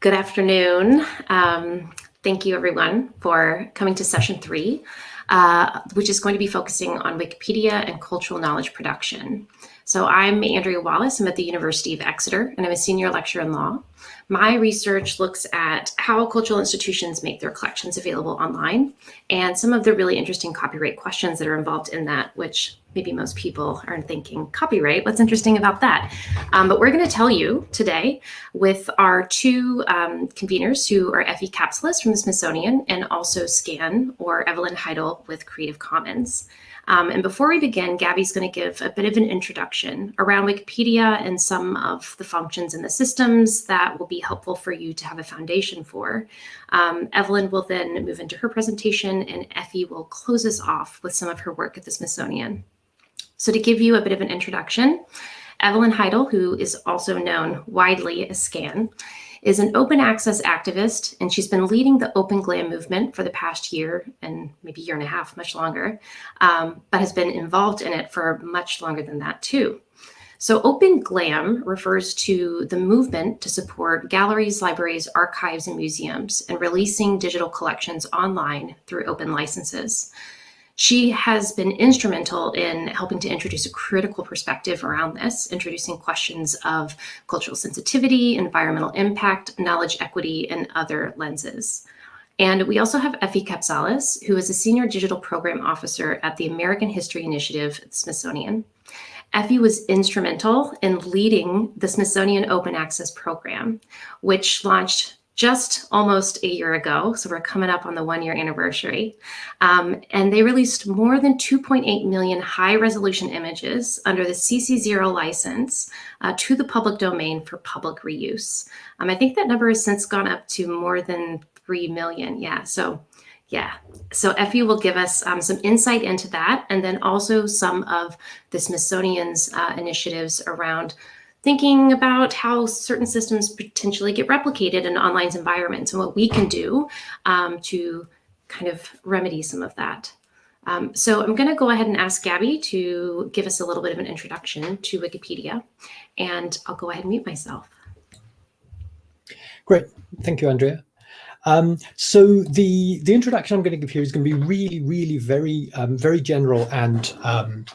Good afternoon. Thank you everyone for coming to session 3, which is going to be focusing on Wikipedia and cultural knowledge production. So I'm Andrea Wallace. I'm at the University of Exeter, and I'm a senior lecturer in law. My research looks at how cultural institutions make their collections available online and some of the really interesting copyright questions that are involved in that, which maybe most people aren't thinking, copyright, what's interesting about that? But we're going to tell you today with our two conveners who are Effie Kapsalis from the Smithsonian and also Scann or Evelyn Heidel with Creative Commons. And before we begin, Gabby's going to give a bit of an introduction around Wikipedia and some of the functions and the systems that will be helpful for you to have a foundation for. Evelyn will then move into her presentation, and Effie will close us off with some of her work at the Smithsonian. So to give you a bit of an introduction, Evelyn Heidel, who is also known widely as Scann, is an open access activist, and she's been leading the Open GLAM movement for the past year and maybe year and a half, much longer, but has been involved in it for much longer than that too. So Open GLAM refers to the movement to support galleries, libraries, archives, and museums in releasing digital collections online through open licenses. She has been instrumental in helping to introduce a critical perspective around this, introducing questions of cultural sensitivity, environmental impact, knowledge equity, and other lenses. And we also have Effie Kapsalis, who is a senior digital program officer at the American History Initiative at the Smithsonian. Effie was instrumental in leading the Smithsonian Open Access Program, which launched just almost a year ago. So we're coming up on the 1-year anniversary. And they released more than 2.8 million high resolution images under the CC0 license to the public domain for public reuse. I think that number has since gone up to more than 3 million. So Effie will give us some insight into that, and then also some of the Smithsonian's initiatives around thinking about how certain systems potentially get replicated in online environments and what we can do to kind of remedy some of that. So I'm going to go ahead and ask Gabby to give us a little bit of an introduction to Wikipedia, and I'll go ahead and mute myself. Great. Thank you, Andrea. So the introduction I'm going to give here is going to be really very general and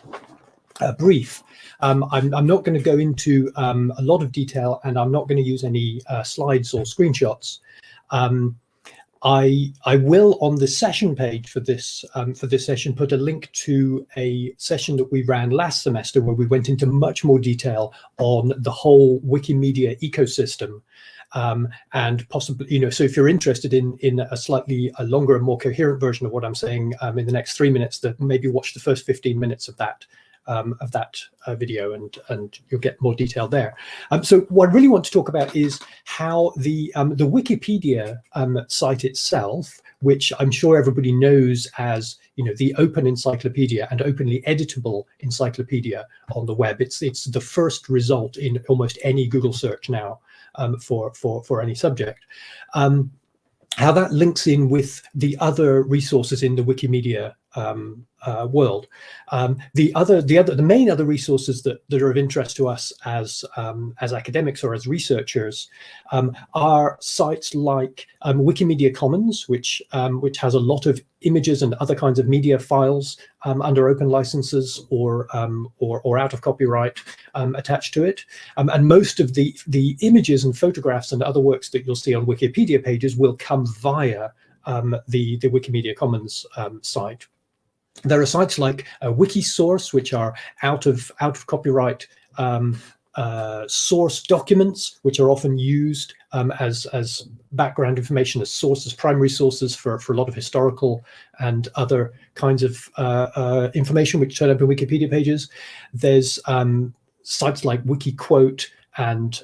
brief. I'm not going to go into a lot of detail, and I'm not going to use any slides or screenshots. I will, on the session page for this session, put a link to a session that we ran last semester where we went into much more detail on the whole Wikimedia ecosystem. And possibly, so if you're interested in a slightly longer and more coherent version of what I'm saying in the next 3 minutes, that maybe watch the first 15 minutes of that video, and you'll get more detail there. So what I really want to talk about is how the Wikipedia site itself, which I'm sure everybody knows as the open encyclopedia and openly editable encyclopedia on the web. It's the first result in almost any Google search now for any subject. How that links in with the other resources in the Wikimedia world. The main other resources that are of interest to us as academics or as researchers are sites like Wikimedia Commons, which has a lot of images and other kinds of media files under open licenses or out of copyright attached to it. And most of the images and photographs and other works that you'll see on Wikipedia pages will come via the Wikimedia Commons site. There are sites like Wikisource, which are out of copyright source documents, which are often used as background information, as sources, primary sources for a lot of historical and other kinds of information which turn up in Wikipedia pages. There's sites like WikiQuote and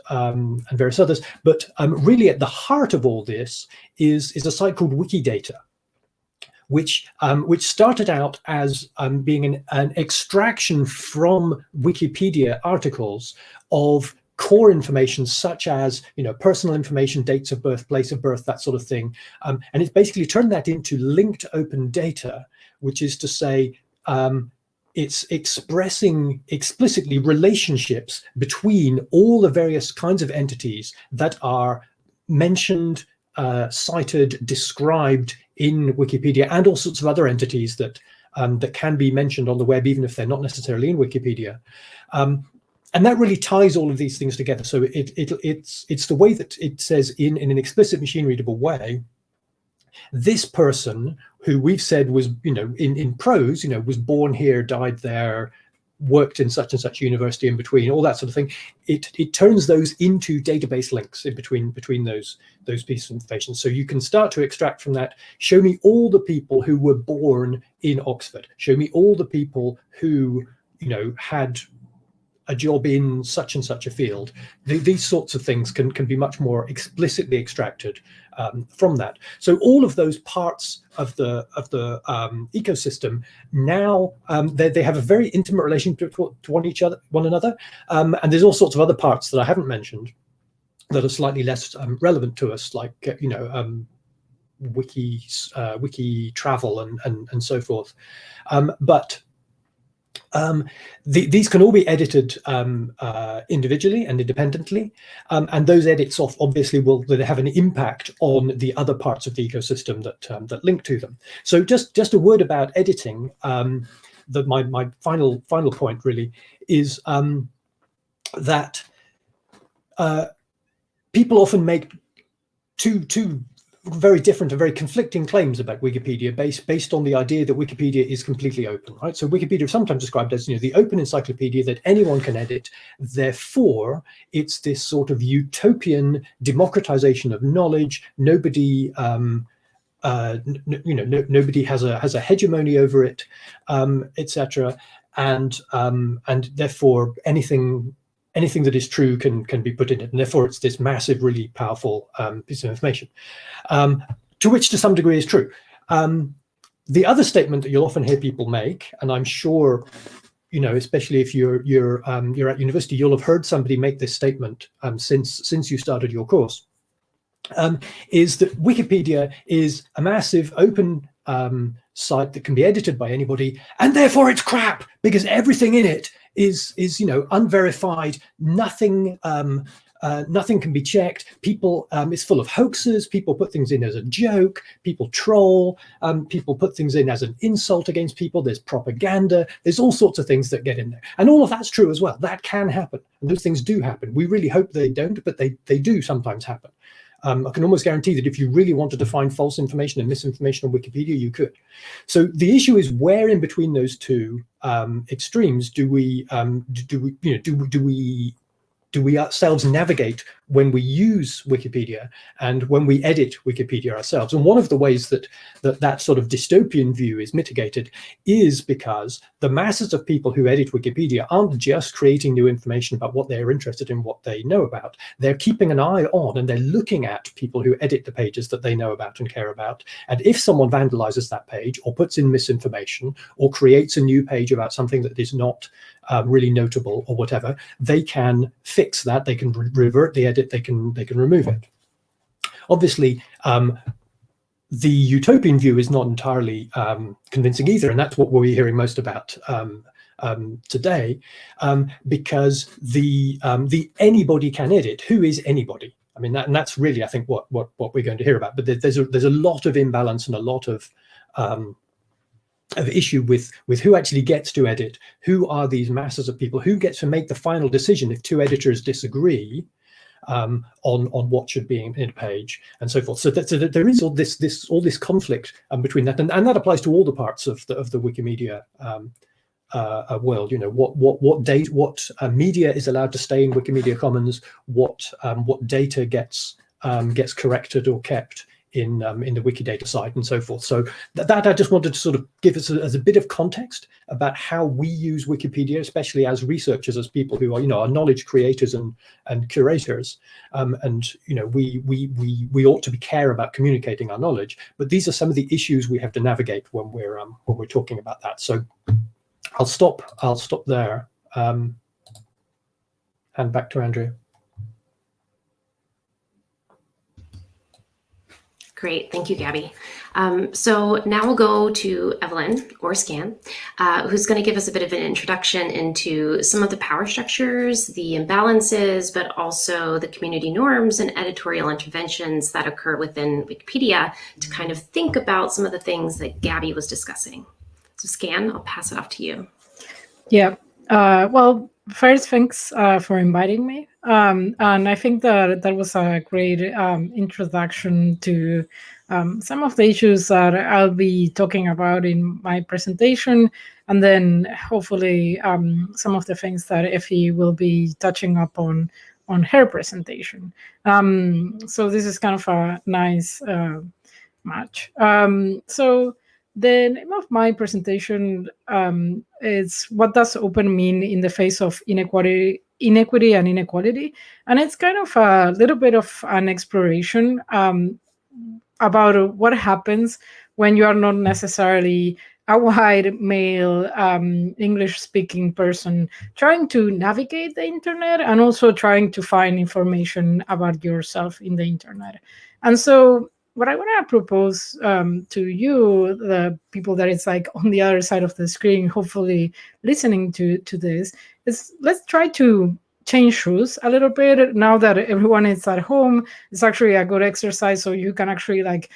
various others, but really at the heart of all this is a site called Wikidata, which started out as being an extraction from Wikipedia articles of core information such as personal information, dates of birth, place of birth, that sort of thing, and it's basically turned that into linked open data, which is to say it's expressing explicitly relationships between all the various kinds of entities that are mentioned, cited, described in Wikipedia, and all sorts of other entities that that can be mentioned on the web, even if they're not necessarily in Wikipedia. And that really ties all of these things together. So it's the way that it says in an explicit machine readable way, this person who we've said was, in prose, was born here, died there, worked in such and such university in between, all that sort of thing. It turns those into database links in between those pieces of information. So you can start to extract from that, show me all the people who were born in Oxford, show me all the people who, had a job in such and such a field. These sorts of things can be much more explicitly extracted from that. So all of those parts of the ecosystem now they have a very intimate relationship to one another, and there's all sorts of other parts that I haven't mentioned that are slightly less relevant to us, like wiki travel and so forth, but these can all be edited individually and independently, and those edits obviously will have an impact on the other parts of the ecosystem that link to them. So just a word about editing. That my final point really is that people often make two very different and very conflicting claims about Wikipedia based on the idea that Wikipedia is completely open, right? So Wikipedia is sometimes described as, the open encyclopedia that anyone can edit. Therefore, it's this sort of utopian democratization of knowledge. Nobody, nobody has a hegemony over it, etc. And therefore anything that is true can be put in it, and therefore it's this massive, really powerful piece of information, to which to some degree is true. The other statement that you'll often hear people make, and I'm sure, especially if you're at university, you'll have heard somebody make this statement since you started your course, is that Wikipedia is a massive open site that can be edited by anybody, and therefore it's crap because everything in it is unverified. Nothing can be checked. People, it's full of hoaxes. People put things in as a joke. People troll. People put things in as an insult against people. There's propaganda. There's all sorts of things that get in there, and all of that's true as well. That can happen, and those things do happen. We really hope they don't, but they do sometimes happen. I can almost guarantee that if you really wanted to find false information and misinformation on Wikipedia, you could. So the issue is, where in between those two extremes do we ourselves navigate when we use Wikipedia and when we edit Wikipedia ourselves? And one of the ways that sort of dystopian view is mitigated is because the masses of people who edit Wikipedia aren't just creating new information about what they're interested in, what they know about. They're keeping an eye on and they're looking at people who edit the pages that they know about and care about. And if someone vandalizes that page or puts in misinformation or creates a new page about something that is not really notable or whatever, they can fix that. They can revert the edit. They can remove it. Obviously, the utopian view is not entirely convincing either, and that's what we're hearing most about today, because the anybody can edit. Who is anybody? I mean, that's really, I think, what we're going to hear about. But there's a lot of imbalance and a lot of issue with who actually gets to edit. Who are these masses of people? Who gets to make the final decision if two editors disagree on what should be in a page and so forth? So there is all this conflict between that, and that applies to all the parts of the Wikimedia world. What media is allowed to stay in Wikimedia Commons, what data gets corrected or kept in the Wikidata site and so forth. So that I just wanted to sort of give us as a bit of context about how we use Wikipedia, especially as researchers, as people who are knowledge creators and curators, and we ought to care about communicating our knowledge. But these are some of the issues we have to navigate when we're talking about that. So I'll stop there. Hand back to Andrea. Great, thank you, Gabby. So now we'll go to Evelyn, or Scann, who's going to give us a bit of an introduction into some of the power structures, the imbalances, but also the community norms and editorial interventions that occur within Wikipedia to kind of think about some of the things that Gabby was discussing. So Scann, I'll pass it off to you. Yeah. Well, first, thanks for inviting me. And I think that was a great introduction to some of the issues that I'll be talking about in my presentation, and then hopefully some of the things that Effie will be touching up on her presentation. So this is kind of a nice match. So the name of my presentation is "What Does Open Mean in the Face of Inequity and Inequality?" And it's kind of a little bit of an exploration about what happens when you are not necessarily a white male English-speaking person trying to navigate the internet and also trying to find information about yourself in the internet. And so what I want to propose to you, the people that is like on the other side of the screen, hopefully listening to this, is let's try to change shoes a little bit now that everyone is at home. It's actually a good exercise, so you can actually like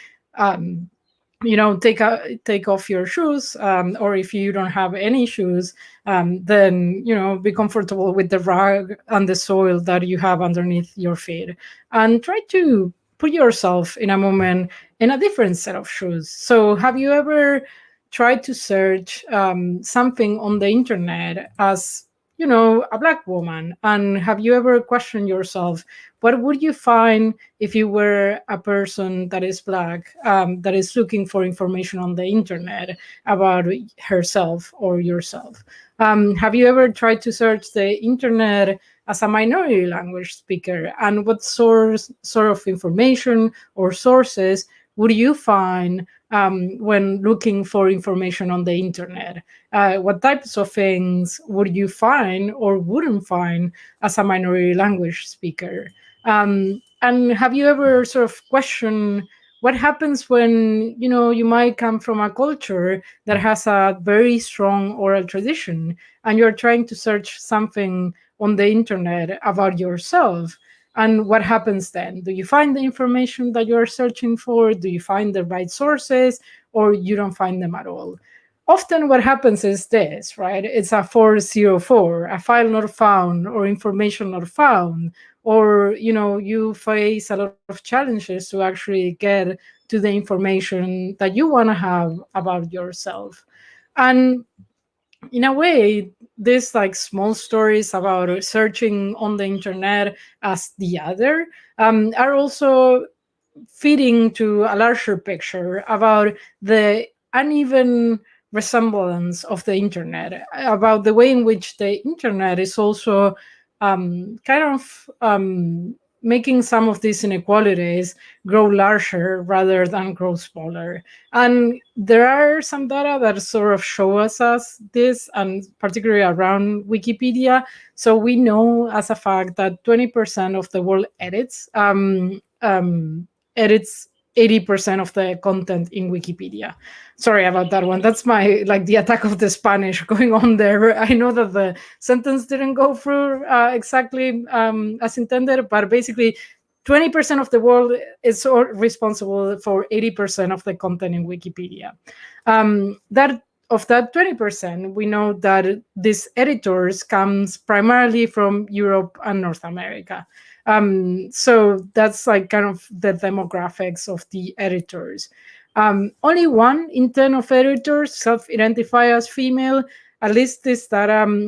take off your shoes, or if you don't have any shoes, then be comfortable with the rug and the soil that you have underneath your feet, and try to put yourself in a moment in a different set of shoes. So have you ever tried to search something on the internet as a Black woman? And have you ever questioned yourself, what would you find if you were a person that is Black, that is looking for information on the internet about herself or yourself? Have you ever tried to search the internet as a minority language speaker? And what sort of information or sources would you find when looking for information on the internet? What types of things would you find or wouldn't find as a minority language speaker? And have you ever sort of questioned what happens when you might come from a culture that has a very strong oral tradition and you're trying to search something on the internet about yourself? And what happens then? Do you find the information that you're searching for? Do you find the right sources, or you don't find them at all? Often what happens is this, right? It's a 404, a file not found, or information not found, or you face a lot of challenges to actually get to the information that you want to have about yourself. And in a way, these like small stories about searching on the internet as the other are also feeding to a larger picture about the uneven resemblance of the internet, about the way in which the internet is also making some of these inequalities grow larger rather than grow smaller. And there are some data that sort of show us this, and particularly around Wikipedia. So we know as a fact that 20% of the world edits 80% of the content in Wikipedia. Sorry about that one. That's my the attack of the Spanish going on there. I know that the sentence didn't go through exactly as intended, but basically 20% of the world is responsible for 80% of the content in Wikipedia. Of that 20%, we know that these editors comes primarily from Europe and North America. So that's kind of the demographics of the editors. Only 1 in 10 of editors self-identify as female. At least this data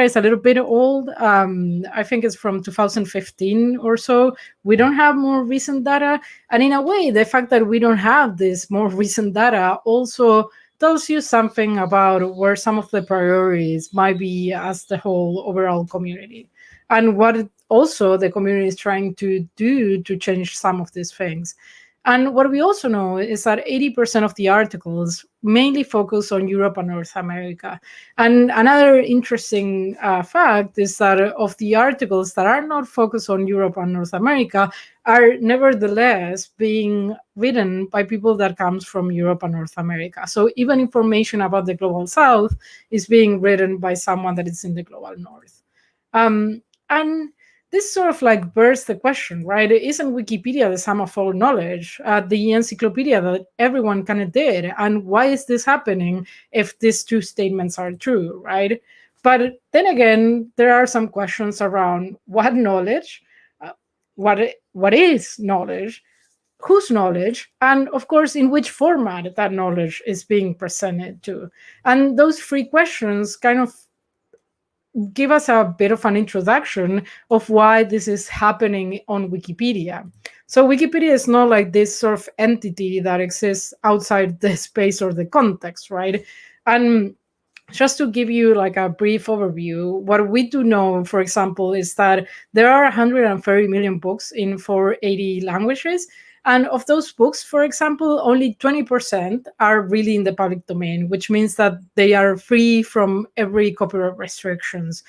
is a little bit old. I think it's from 2015 or so. We don't have more recent data. And in a way, the fact that we don't have this more recent data also tells you something about where some of the priorities might be as the whole overall community, and what also the community is trying to do to change some of these things. And what we also know is that 80% of the articles mainly focus on Europe and North America. And another interesting fact is that of the articles that are not focused on Europe and North America are nevertheless being written by people that comes from Europe and North America. So even information about the Global South is being written by someone that is in the Global North. And this sort of like bears the question, right? Isn't Wikipedia the sum of all knowledge, the encyclopedia that everyone kind of did? And why is this happening if these two statements are true, right? But then again, there are some questions around what knowledge, what is knowledge, whose knowledge, and of course, in which format that knowledge is being presented to. And those three questions kind of give us a bit of an introduction of why this is happening on Wikipedia. So Wikipedia is not like this sort of entity that exists outside the space or the context, right? And just to give you like a brief overview, what we do know, for example, is that there are 130 million books in 480 languages. And of those books, for example, only 20% are really in the public domain, which means that they are free from every copyright restrictions.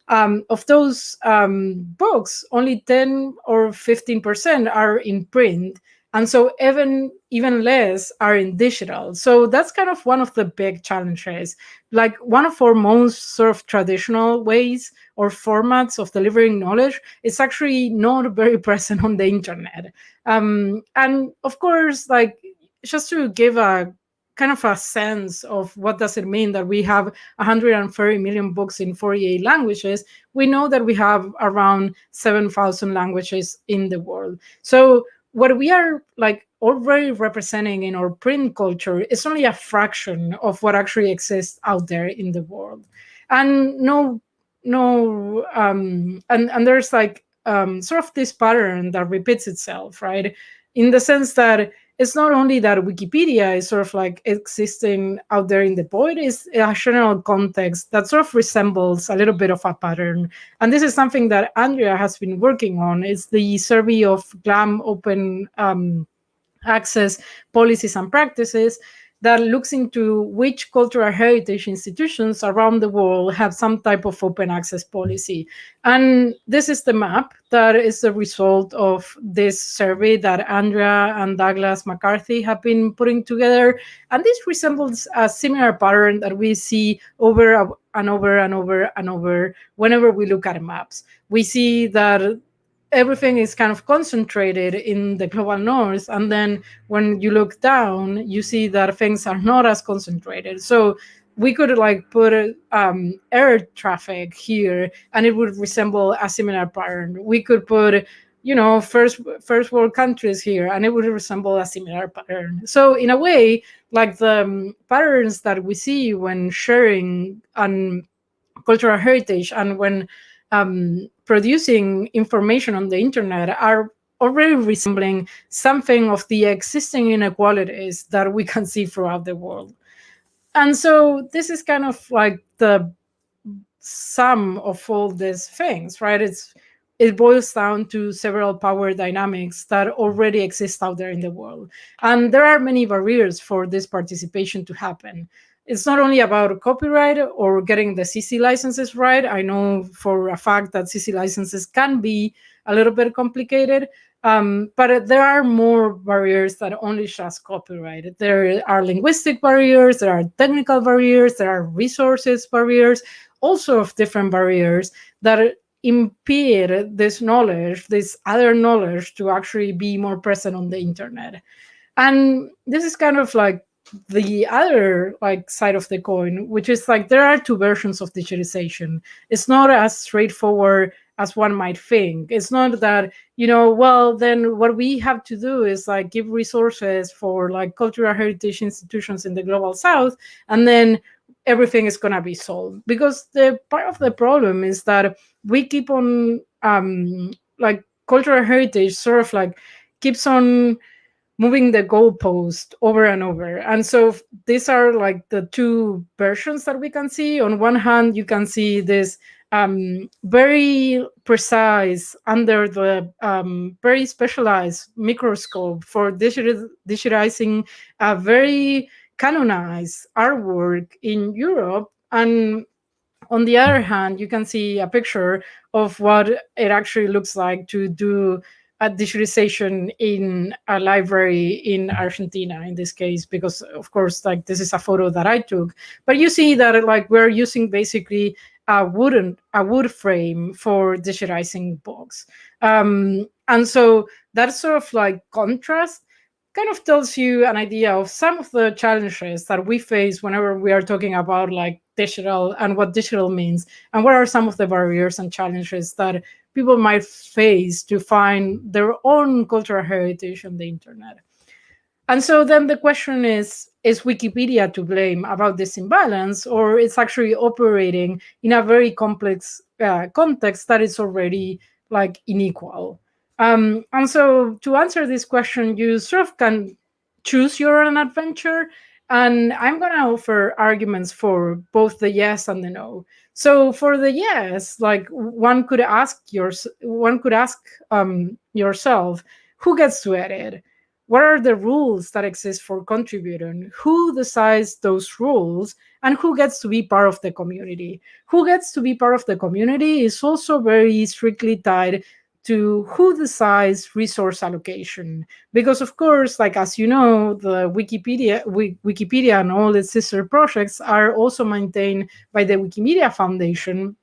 Of those books, only 10 or 15% are in print. And so even less are in digital. So that's kind of one of the big challenges. Like one of our most sort of traditional ways or formats of delivering knowledge is actually not very present on the internet. And of course, like just to give a kind of a sense of what does it mean that we have 130 million books in 48 languages, we know that we have around 7,000 languages in the world. So what we are like already representing in our print culture is only a fraction of what actually exists out there in the world. And and there's like sort of this pattern that repeats itself, right? In the sense that it's not only that Wikipedia is sort of like existing out there in the void, it's a general context that sort of resembles a little bit of a pattern. And this is something that Andrea has been working on. It's the survey of GLAM open access policies and practices that looks into which cultural heritage institutions around the world have some type of open access policy. And this is the map that is the result of this survey that Andrea and Douglas McCarthy have been putting together. And this resembles a similar pattern that we see over and over and over and over whenever we look at maps. We see that everything is kind of concentrated in the global north, and then when you look down you see that things are not as concentrated. So we could like put air traffic here and it would resemble a similar pattern. We could put first world countries here and it would resemble a similar pattern. So in a way, like the patterns that we see when sharing cultural heritage and when producing information on the internet are already resembling something of the existing inequalities that we can see throughout the world. And so this is kind of like the sum of all these things, right? It boils down to several power dynamics that already exist out there in the world. And there are many barriers for this participation to happen. It's not only about copyright or getting the CC licenses right. I know for a fact that CC licenses can be a little bit complicated, but there are more barriers than only just copyright. There are linguistic barriers, there are technical barriers, there are resources barriers, all sorts of different barriers that impede this knowledge, this other knowledge, to actually be more present on the internet. And this is kind of like the other like side of the coin, which is like there are two versions of digitization. It's not as straightforward as one might think. It's not that, well, then what we have to do is like give resources for like cultural heritage institutions in the global south, and then everything is going to be solved. Because the part of the problem is that we keep on like cultural heritage sort of like keeps on moving the goalpost over and over. And so these are like the two versions that we can see. On one hand, you can see this very precise under the very specialized microscope for digitizing a very canonized artwork in Europe. And on the other hand, you can see a picture of what it actually looks like to do a digitization in a library in Argentina, in this case, because of course, like this is a photo that I took. But you see that like we're using basically a wood frame for digitizing books. And so that sort of like contrast kind of tells you an idea of some of the challenges that we face whenever we are talking about like digital and what digital means, and what are some of the barriers and challenges that people might face to find their own cultural heritage on the internet. And so then the question is Wikipedia to blame about this imbalance, or it's actually operating in a very complex context that is already like unequal? And so to answer this question, you sort of can choose your own adventure. And I'm going to offer arguments for both the yes and the no. So for the yes, like one could ask yourself, who gets to edit? What are the rules that exist for contributing? Who decides those rules? And who gets to be part of the community? Who gets to be part of the community is also very strictly tied to who decides resource allocation. Because of course, like as you know, the Wikipedia and all its sister projects are also maintained by the Wikimedia Foundation.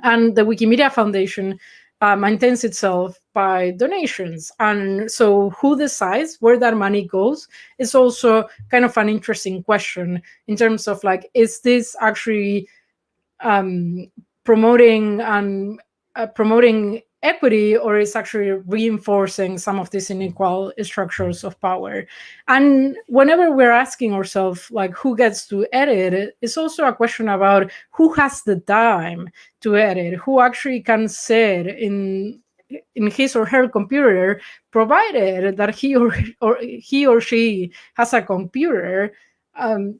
And the Wikimedia Foundation maintains itself by donations. And so who decides where that money goes is also kind of an interesting question in terms of like, is this actually promoting equity, or is actually reinforcing some of these unequal structures of power? And whenever we're asking ourselves like who gets to edit, it's also a question about who has the time to edit, who actually can sit in his or her computer, provided that he or she has a computer,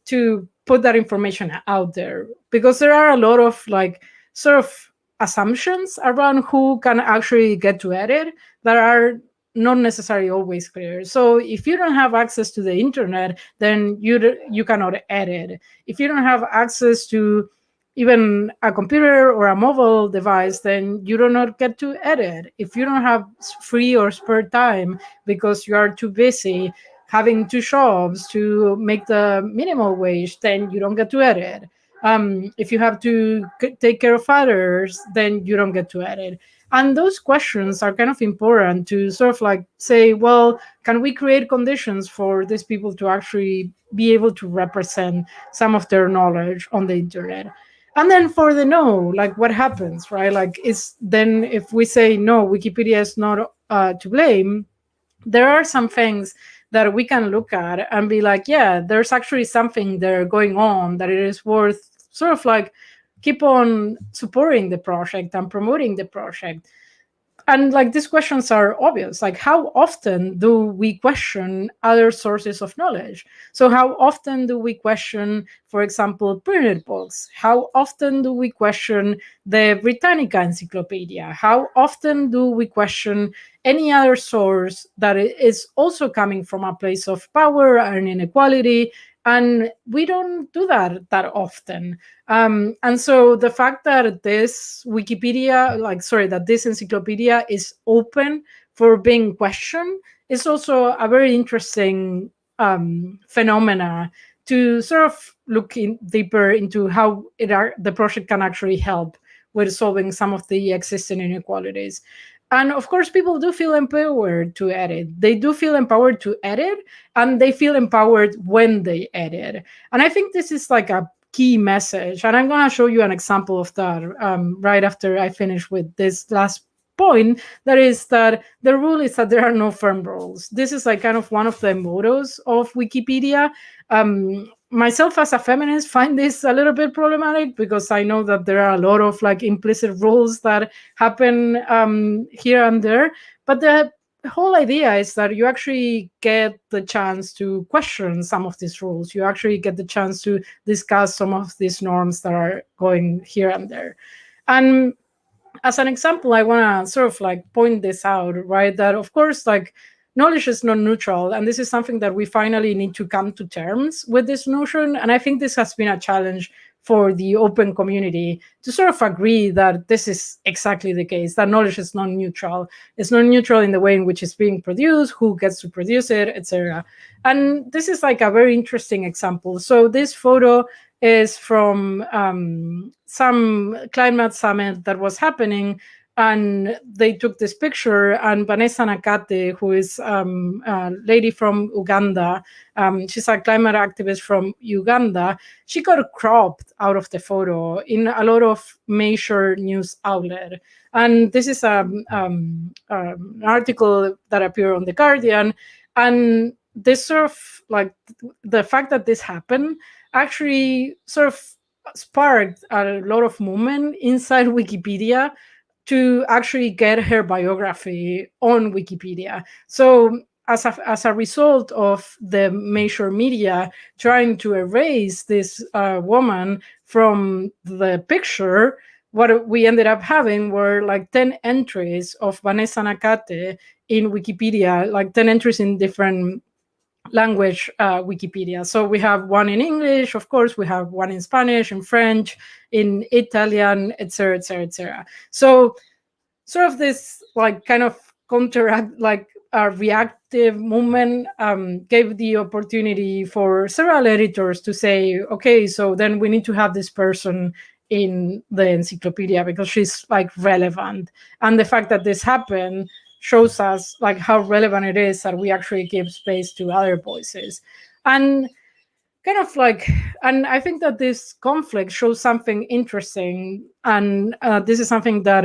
to put that information out there. Because there are a lot of like sort of assumptions around who can actually get to edit that are not necessarily always clear. So if you don't have access to the internet, then you cannot edit. If you don't have access to even a computer or a mobile device, then you do not get to edit. If you don't have free or spare time because you are too busy having two jobs to make the minimum wage, then you don't get to edit. If you have to take care of others, then you don't get to edit. And those questions are kind of important to sort of like say, well, can we create conditions for these people to actually be able to represent some of their knowledge on the internet? And then for the no, like what happens, right? Like then if we say no, Wikipedia is not to blame, there are some things that we can look at and be like, yeah, there's actually something there going on that it is worth sort of like keep on supporting the project and promoting the project. And like these questions are obvious, like how often do we question other sources of knowledge? So how often do we question, for example, printed books? How often do we question the Britannica Encyclopedia? How often do we question any other source that is also coming from a place of power and inequality? And we don't do that often. And so the fact that this this encyclopedia is open for being questioned is also a very interesting phenomena to sort of look deeper into how the project can actually help with solving some of the existing inequalities. And of course, people do feel empowered to edit. They do feel empowered to edit, and they feel empowered when they edit. And I think this is like a key message. And I'm going to show you an example of that right after I finish with this last point. That is that the rule is that there are no firm rules. This is like kind of one of the mottos of Wikipedia. Myself as a feminist find this a little bit problematic because I know that there are a lot of like implicit rules that happen here and there. But the whole idea is that you actually get the chance to question some of these rules. You actually get the chance to discuss some of these norms that are going here and there. And as an example, I want to sort of like point this out, right? That of course, like knowledge is not neutral. And this is something that we finally need to come to terms with this notion. And I think this has been a challenge for the open community to sort of agree that this is exactly the case, that knowledge is not neutral. It's not neutral in the way in which it's being produced, who gets to produce it, etc. And this is like a very interesting example. So this photo is from some climate summit that was happening, and they took this picture, and Vanessa Nakate, who is a lady from Uganda, she's a climate activist from Uganda, she got cropped out of the photo in a lot of major news outlet. And this is an article that appeared on The Guardian, and this sort of like the fact that this happened actually sort of sparked a lot of movement inside Wikipedia to actually get her biography on Wikipedia. So as a result of the major media trying to erase this woman from the picture, what we ended up having were like 10 entries of Vanessa Nakate in Wikipedia, like 10 entries in different language Wikipedia. So we have one in English, of course, we have one in Spanish, in French, in Italian, etc., etc., etc. So sort of this like kind of counteract, like a reactive movement gave the opportunity for several editors to say, okay, so then we need to have this person in the encyclopedia because she's like relevant. And the fact that this happened shows us like how relevant it is that we actually give space to other voices. And kind of like, and I think that this conflict shows something interesting. And this is something that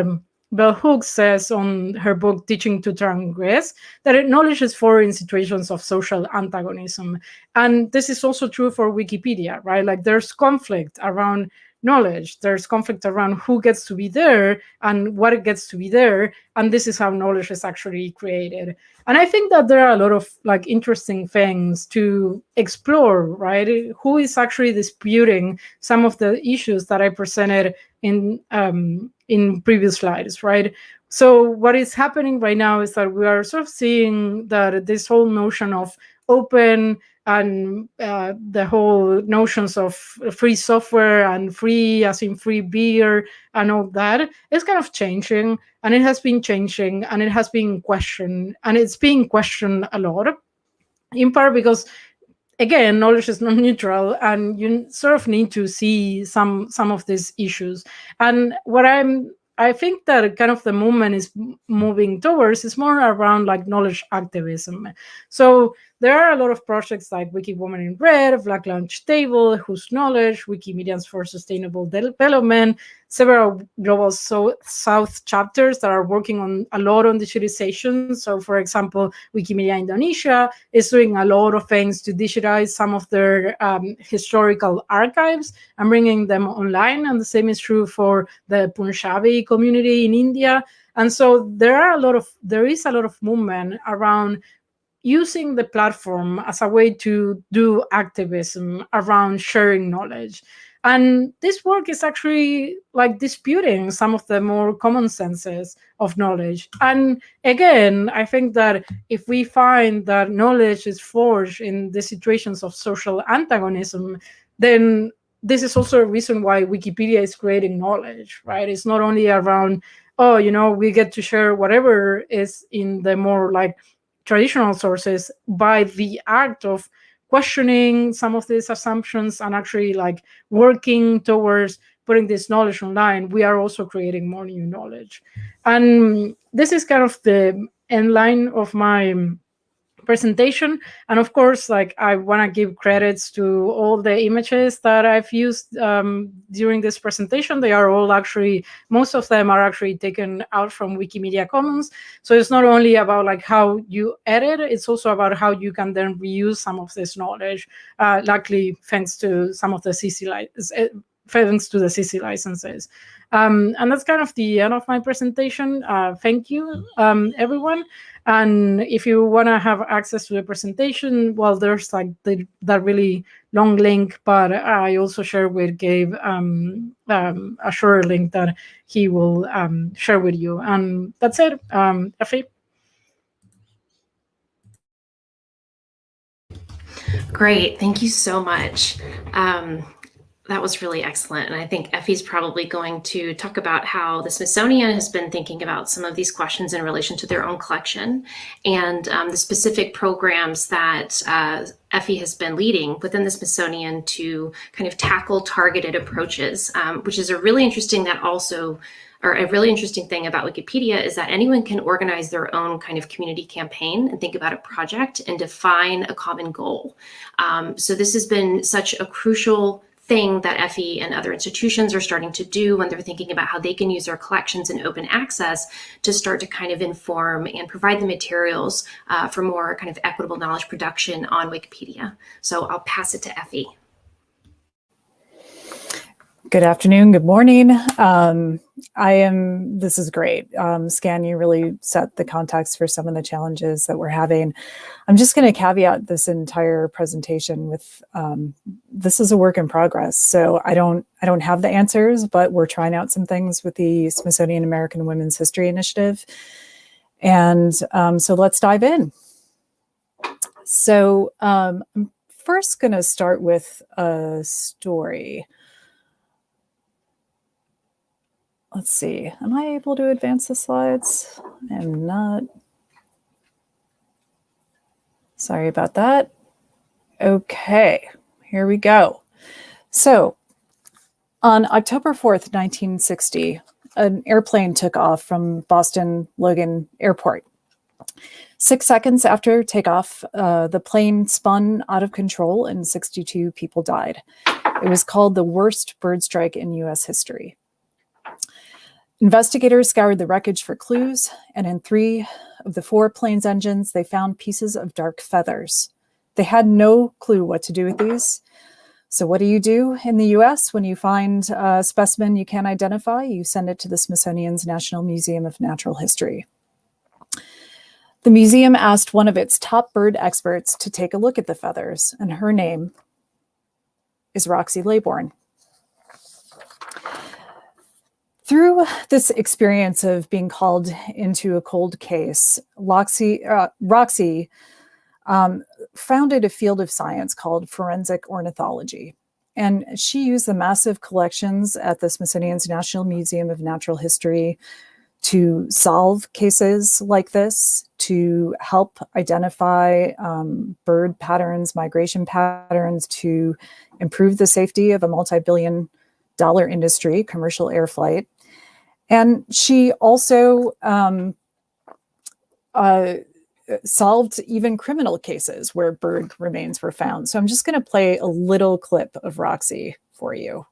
Bell Hooks says on her book, Teaching to Transgress, that knowledge is foreign in situations of social antagonism. And this is also true for Wikipedia, right? Like there's conflict around knowledge, there's conflict around who gets to be there and what it gets to be there, and this is how knowledge is actually created. And I think that there are a lot of like interesting things to explore, right? Who is actually disputing some of the issues that I presented in previous slides, right? So what is happening right now is that we are sort of seeing that this whole notion of open and the whole notions of free software and free as in free beer and all that is kind of changing, and it has been changing, and it has been questioned, and it's being questioned a lot, in part because again, knowledge is not neutral, and you sort of need to see some of these issues. And what I think that kind of the movement is moving towards is more around like knowledge activism. So there are a lot of projects like Wiki Women in Red, Black Launch Table, Whose Knowledge, Wikimedians for Sustainable Development, several global South chapters that are working on a lot on digitization. So for example, Wikimedia Indonesia is doing a lot of things to digitize some of their historical archives and bringing them online. And the same is true for the Punjabi community in India. And so there is a lot of movement around using the platform as a way to do activism around sharing knowledge. And this work is actually like disputing some of the more common senses of knowledge. And again, I think that if we find that knowledge is forged in the situations of social antagonism, then this is also a reason why Wikipedia is creating knowledge, right? It's not only around, oh, we get to share whatever is in the more like traditional sources by the act of questioning some of these assumptions and actually like working towards putting this knowledge online. We are also creating more new knowledge. And this is kind of the end line of my presentation. And of course, like I want to give credits to all the images that I've used during this presentation. They are all actually, most of them are actually taken out from Wikimedia Commons. So it's not only about like how you edit, it's also about how you can then reuse some of this knowledge. Luckily, thanks to some of the CC thanks to the CC licenses. And that's kind of the end of my presentation. Thank you, everyone. And if you want to have access to the presentation, well, there's like that really long link, but I also share with Gabe a shorter link that he will share with you. And that's it. Effie? Great, thank you so much. That was really excellent. And I think Effie's probably going to talk about how the Smithsonian has been thinking about some of these questions in relation to their own collection and the specific programs that Effie has been leading within the Smithsonian to kind of tackle targeted approaches, which is a really interesting thing about Wikipedia is that anyone can organize their own kind of community campaign and think about a project and define a common goal. So this has been such a crucial thing that Effie and other institutions are starting to do when they're thinking about how they can use their collections in open access to start to kind of inform and provide the materials for more kind of equitable knowledge production on Wikipedia. So I'll pass it to Effie. Good afternoon, good morning. This is great. Scann, you really set the context for some of the challenges that we're having. I'm just going to caveat this entire presentation with, this is a work in progress. So I don't have the answers, but we're trying out some things with the Smithsonian American Women's History Initiative. And so let's dive in. So I'm first going to start with a story. Let's see, am I able to advance the slides? I am not. Sorry about that. Okay, here we go. So on October 4th, 1960, an airplane took off from Boston Logan Airport. 6 seconds after takeoff, the plane spun out of control and 62 people died. It was called the worst bird strike in US history. Investigators scoured the wreckage for clues, and in 3 of the 4 plane's engines, they found pieces of dark feathers. They had no clue what to do with these. So what do you do in the US when you find a specimen you can't identify? You send it to the Smithsonian's National Museum of Natural History. The museum asked one of its top bird experts to take a look at the feathers, and her name is Roxy Laybourne. Through this experience of being called into a cold case, Roxy founded a field of science called forensic ornithology. And she used the massive collections at the Smithsonian's National Museum of Natural History to solve cases like this, to help identify bird patterns, migration patterns, to improve the safety of a multi-billion-dollar industry, commercial air flight. And she also solved even criminal cases where bird remains were found. So I'm just going to play a little clip of Roxy for you.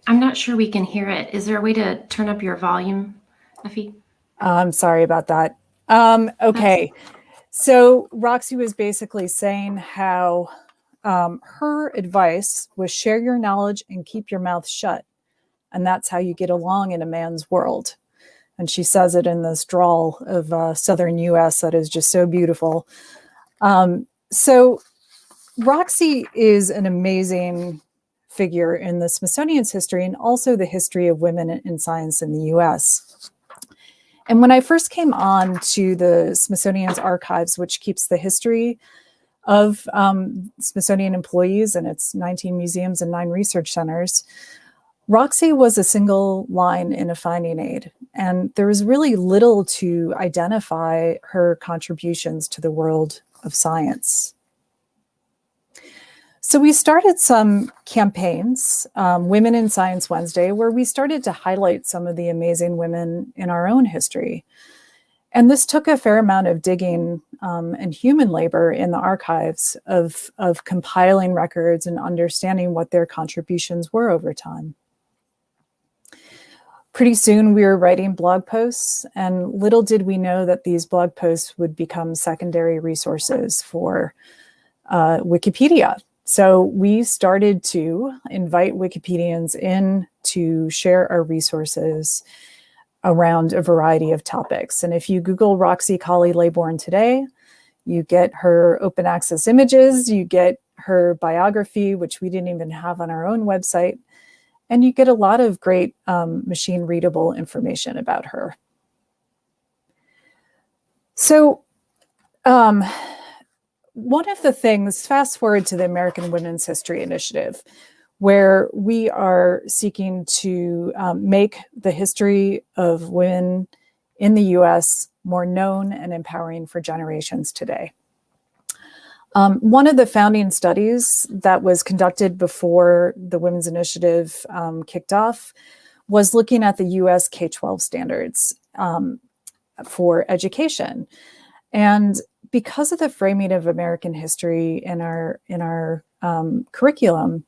I'm not sure we can hear it. Is there a way to turn up your volume, Effie? I'm sorry about that. Okay. So Roxy was basically saying how her advice was share your knowledge and keep your mouth shut. And that's how you get along in a man's world. And she says it in this drawl of Southern US that is just so beautiful. So Roxy is an amazing figure in the Smithsonian's history and also the history of women in science in the US. And when I first came on to the Smithsonian's archives, which keeps the history of Smithsonian employees and its 19 museums and 9 research centers, Roxy was a single line in a finding aid. And there was really little to identify her contributions to the world of science. So we started some campaigns, Women in Science Wednesday, where we started to highlight some of the amazing women in our own history. And this took a fair amount of digging and human labor in the archives of compiling records and understanding what their contributions were over time. Pretty soon we were writing blog posts, and little did we know that these blog posts would become secondary resources for Wikipedia. So we started to invite Wikipedians in to share our resources around a variety of topics. And if you Google Roxy Colley-Laybourne today, you get her open access images, you get her biography, which we didn't even have on our own website, and you get a lot of great machine readable information about her. So one of the things, fast forward to the American Women's History Initiative, where we are seeking to make the history of women in the US more known and empowering for generations today. One of the founding studies that was conducted before the Women's Initiative kicked off was looking at the US K-12 standards for education. And because of the framing of American history in our curriculum,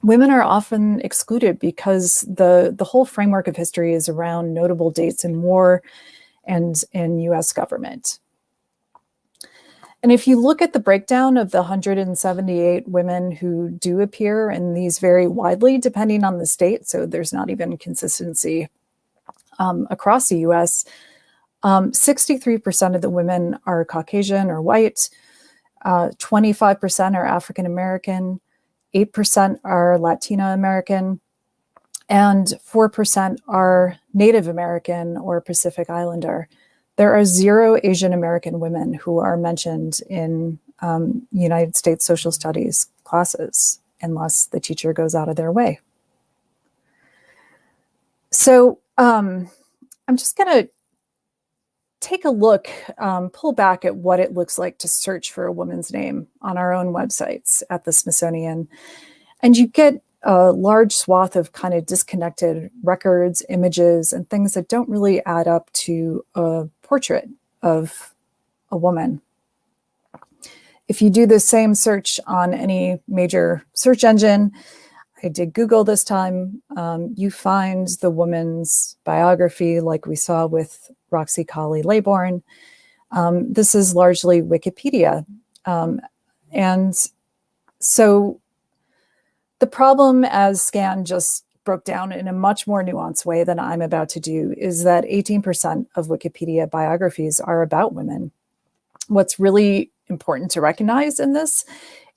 women are often excluded because the whole framework of history is around notable dates in war and in US government. And if you look at the breakdown of the 178 women who do appear, and these vary widely depending on the state, so there's not even consistency across the US, 63% of the women are Caucasian or white, 25% are African American, 8% are Latina American, and 4% are Native American or Pacific Islander. There are 0 Asian American women who are mentioned in United States social studies classes, unless the teacher goes out of their way. So I'm just going to take a look, pull back at what it looks like to search for a woman's name on our own websites at the Smithsonian. And you get a large swath of kind of disconnected records, images, and things that don't really add up to a portrait of a woman. If you do the same search on any major search engine, I did Google this time, you find the woman's biography like we saw with Roxy Colley-Laybourne. This is largely Wikipedia. And so the problem, as Scann just broke down in a much more nuanced way than I'm about to do, is that 18% of Wikipedia biographies are about women. What's really important to recognize in this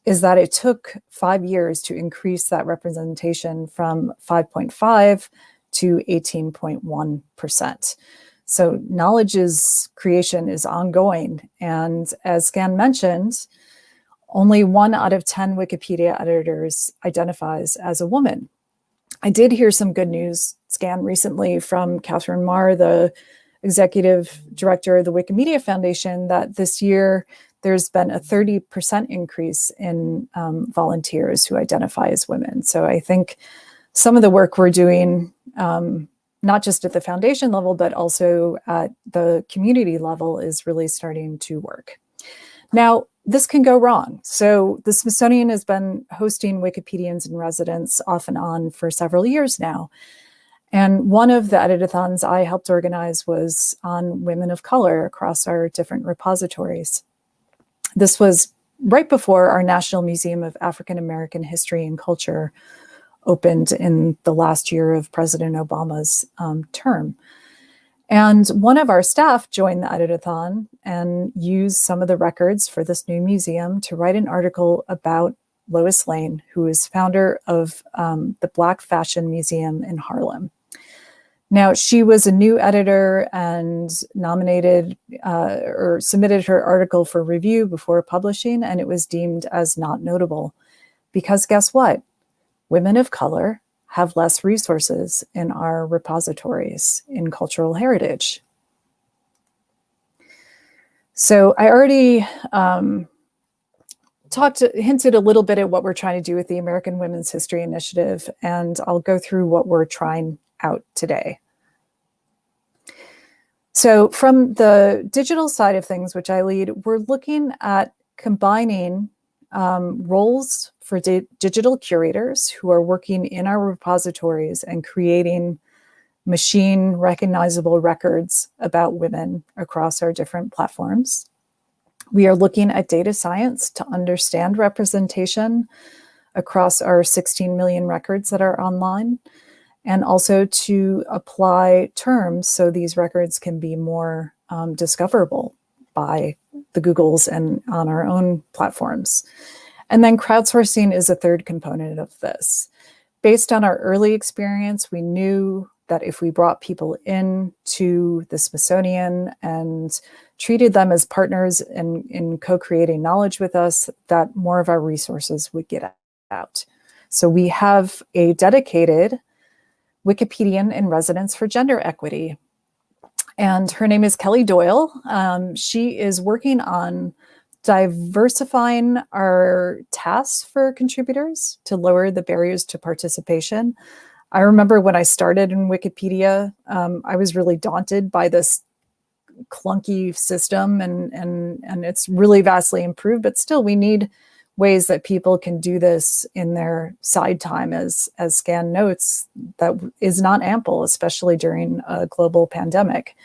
is that it took 5 years to increase that representation from 5.5 to 18.1%. So knowledge creation is ongoing. And as Scann mentioned, only 1 out of 10 Wikipedia editors identifies as a woman. I did hear some good news, Scann, recently from Catherine Marr, the executive director of the Wikimedia Foundation, that this year there's been a 30% increase in volunteers who identify as women. So I think some of the work we're doing, not just at the foundation level, but also at the community level, is really starting to work. Now, this can go wrong. So the Smithsonian has been hosting Wikipedians in residence off and on for several years now. And one of the editathons I helped organize was on women of color across our different repositories. This was right before our National Museum of African American History and Culture opened in the last year of President Obama's term. And one of our staff joined the editathon and used some of the records for this new museum to write an article about Lois Lane, who is founder of the Black Fashion Museum in Harlem. Now, she was a new editor and nominated or submitted her article for review before publishing, and it was deemed as not notable. Because guess what? Women of color have less resources in our repositories in cultural heritage. So I already hinted a little bit at what we're trying to do with the American Women's History Initiative, and I'll go through what we're trying out today. So from the digital side of things, which I lead, we're looking at combining roles for digital curators who are working in our repositories and creating machine recognizable records about women across our different platforms. We are looking at data science to understand representation across our 16 million records that are online, and also to apply terms so these records can be more discoverable by the Googles and on our own platforms. And then crowdsourcing is a third component of this. Based on our early experience, we knew that if we brought people in to the Smithsonian and treated them as partners in co-creating knowledge with us, that more of our resources would get out. So we have a dedicated Wikipedian in residence for gender equity. And her name is Kelly Doyle. She is working on diversifying our tasks for contributors to lower the barriers to participation. I remember when I started in Wikipedia, I was really daunted by this clunky system, and it's really vastly improved, but still we need ways that people can do this in their side time, as Scann notes, that is not ample, especially during a global pandemic.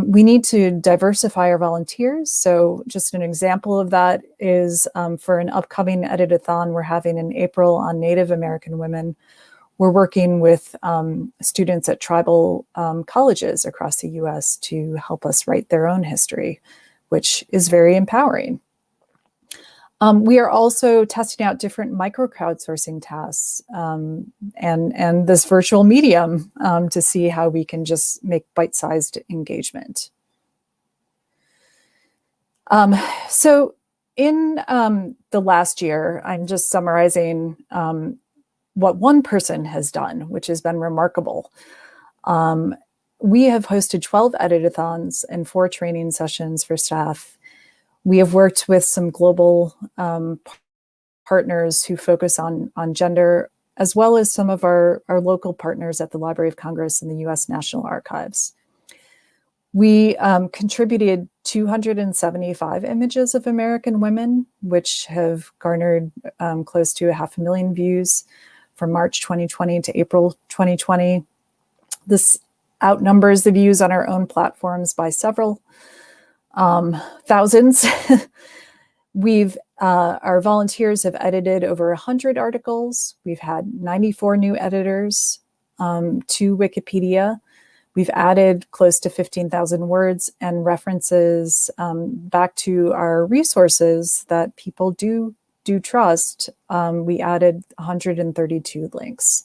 We need to diversify our volunteers. So just an example of that is for an upcoming editathon we're having in April on Native American women. We're working with students at tribal colleges across the US to help us write their own history, which is very empowering. We are also testing out different micro-crowdsourcing tasks and this virtual medium to see how we can just make bite-sized engagement. So in the last year, I'm just summarizing what one person has done, which has been remarkable. We have hosted 12 editathons and 4 training sessions for staff. We have worked with some global partners who focus on gender, as well as some of our local partners at the Library of Congress and the US National Archives. We contributed 275 images of American women, which have garnered close to 500,000 views from March 2020 to April 2020. This outnumbers the views on our own platforms by several thousands. Our volunteers have edited over 100 articles. We've had 94 new editors to Wikipedia. We've added close to 15,000 words and references back to our resources that people do trust. We added 132 links.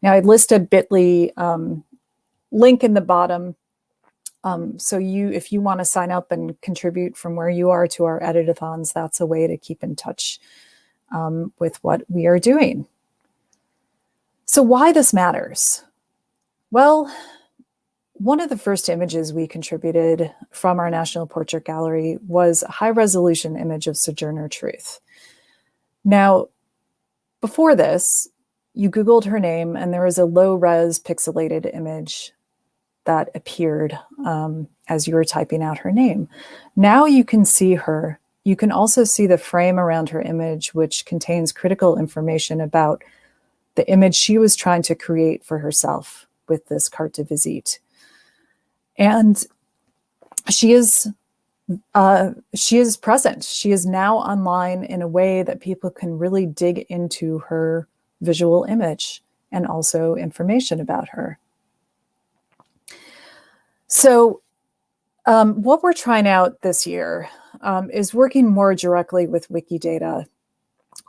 Now I list a bit.ly link in the bottom. So if you want to sign up and contribute from where you are to our editathons, that's a way to keep in touch with what we are doing. So why this matters? Well, one of the first images we contributed from our National Portrait Gallery was a high-resolution image of Sojourner Truth. Now, before this, you Googled her name and there was a low-res pixelated image that appeared as you were typing out her name. Now you can see her. You can also see the frame around her image, which contains critical information about the image she was trying to create for herself with this carte de visite. And she is present. She is now online in a way that people can really dig into her visual image and also information about her. So what we're trying out this year is working more directly with Wikidata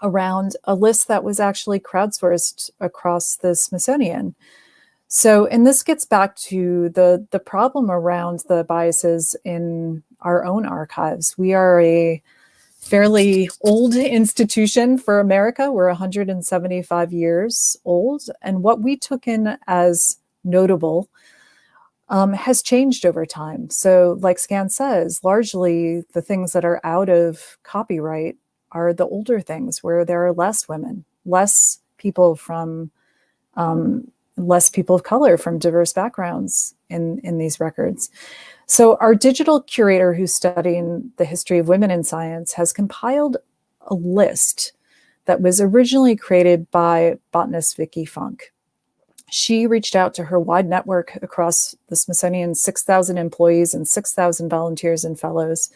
around a list that was actually crowdsourced across the Smithsonian. So, and this gets back to the problem around the biases in our own archives. We are a fairly old institution for America. We're 175 years old. And what we took in as notable has changed over time. So like Scann says, largely the things that are out of copyright are the older things where there are less women, less people of color from diverse backgrounds in these records. So our digital curator who's studying the history of women in science has compiled a list that was originally created by botanist Vicky Funk. She reached out to her wide network across the Smithsonian's 6,000 employees and 6,000 volunteers and fellows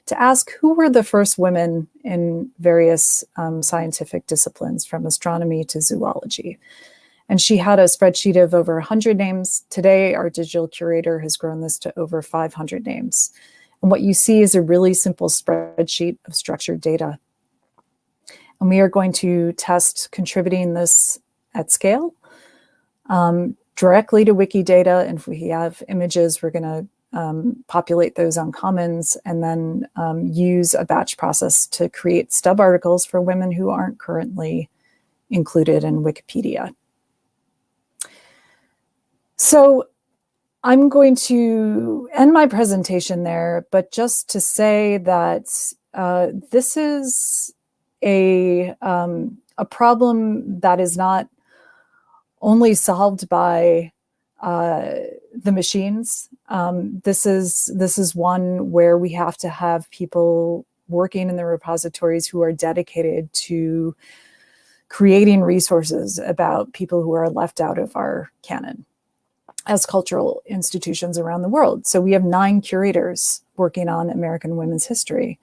to ask who were the first women in various scientific disciplines, from astronomy to zoology. And she had a spreadsheet of over 100 names. Today, our digital curator has grown this to over 500 names. And what you see is a really simple spreadsheet of structured data. And we are going to test contributing this at scale directly to Wikidata. And if we have images, we're going to populate those on Commons, and then use a batch process to create stub articles for women who aren't currently included in Wikipedia. So I'm going to end my presentation there, but just to say that this is a problem that is not only solved by the machines. This is one where we have to have people working in the repositories who are dedicated to creating resources about people who are left out of our canon as cultural institutions around the world. So we have 9 curators working on American women's history.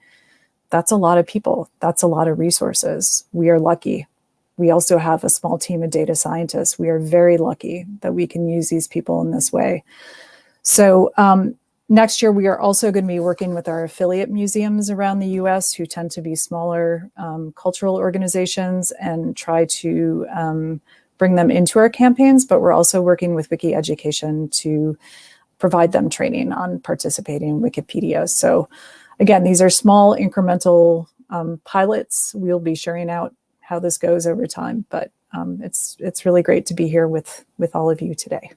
That's a lot of people. That's a lot of resources. We are lucky. We also have a small team of data scientists. We are very lucky that we can use these people in this way. So next year, we are also going to be working with our affiliate museums around the US, who tend to be smaller cultural organizations, and try to bring them into our campaigns. But we're also working with Wiki Education to provide them training on participating in Wikipedia. So again, these are small incremental pilots. We'll be sharing out how this goes over time, but it's really great to be here with all of you today.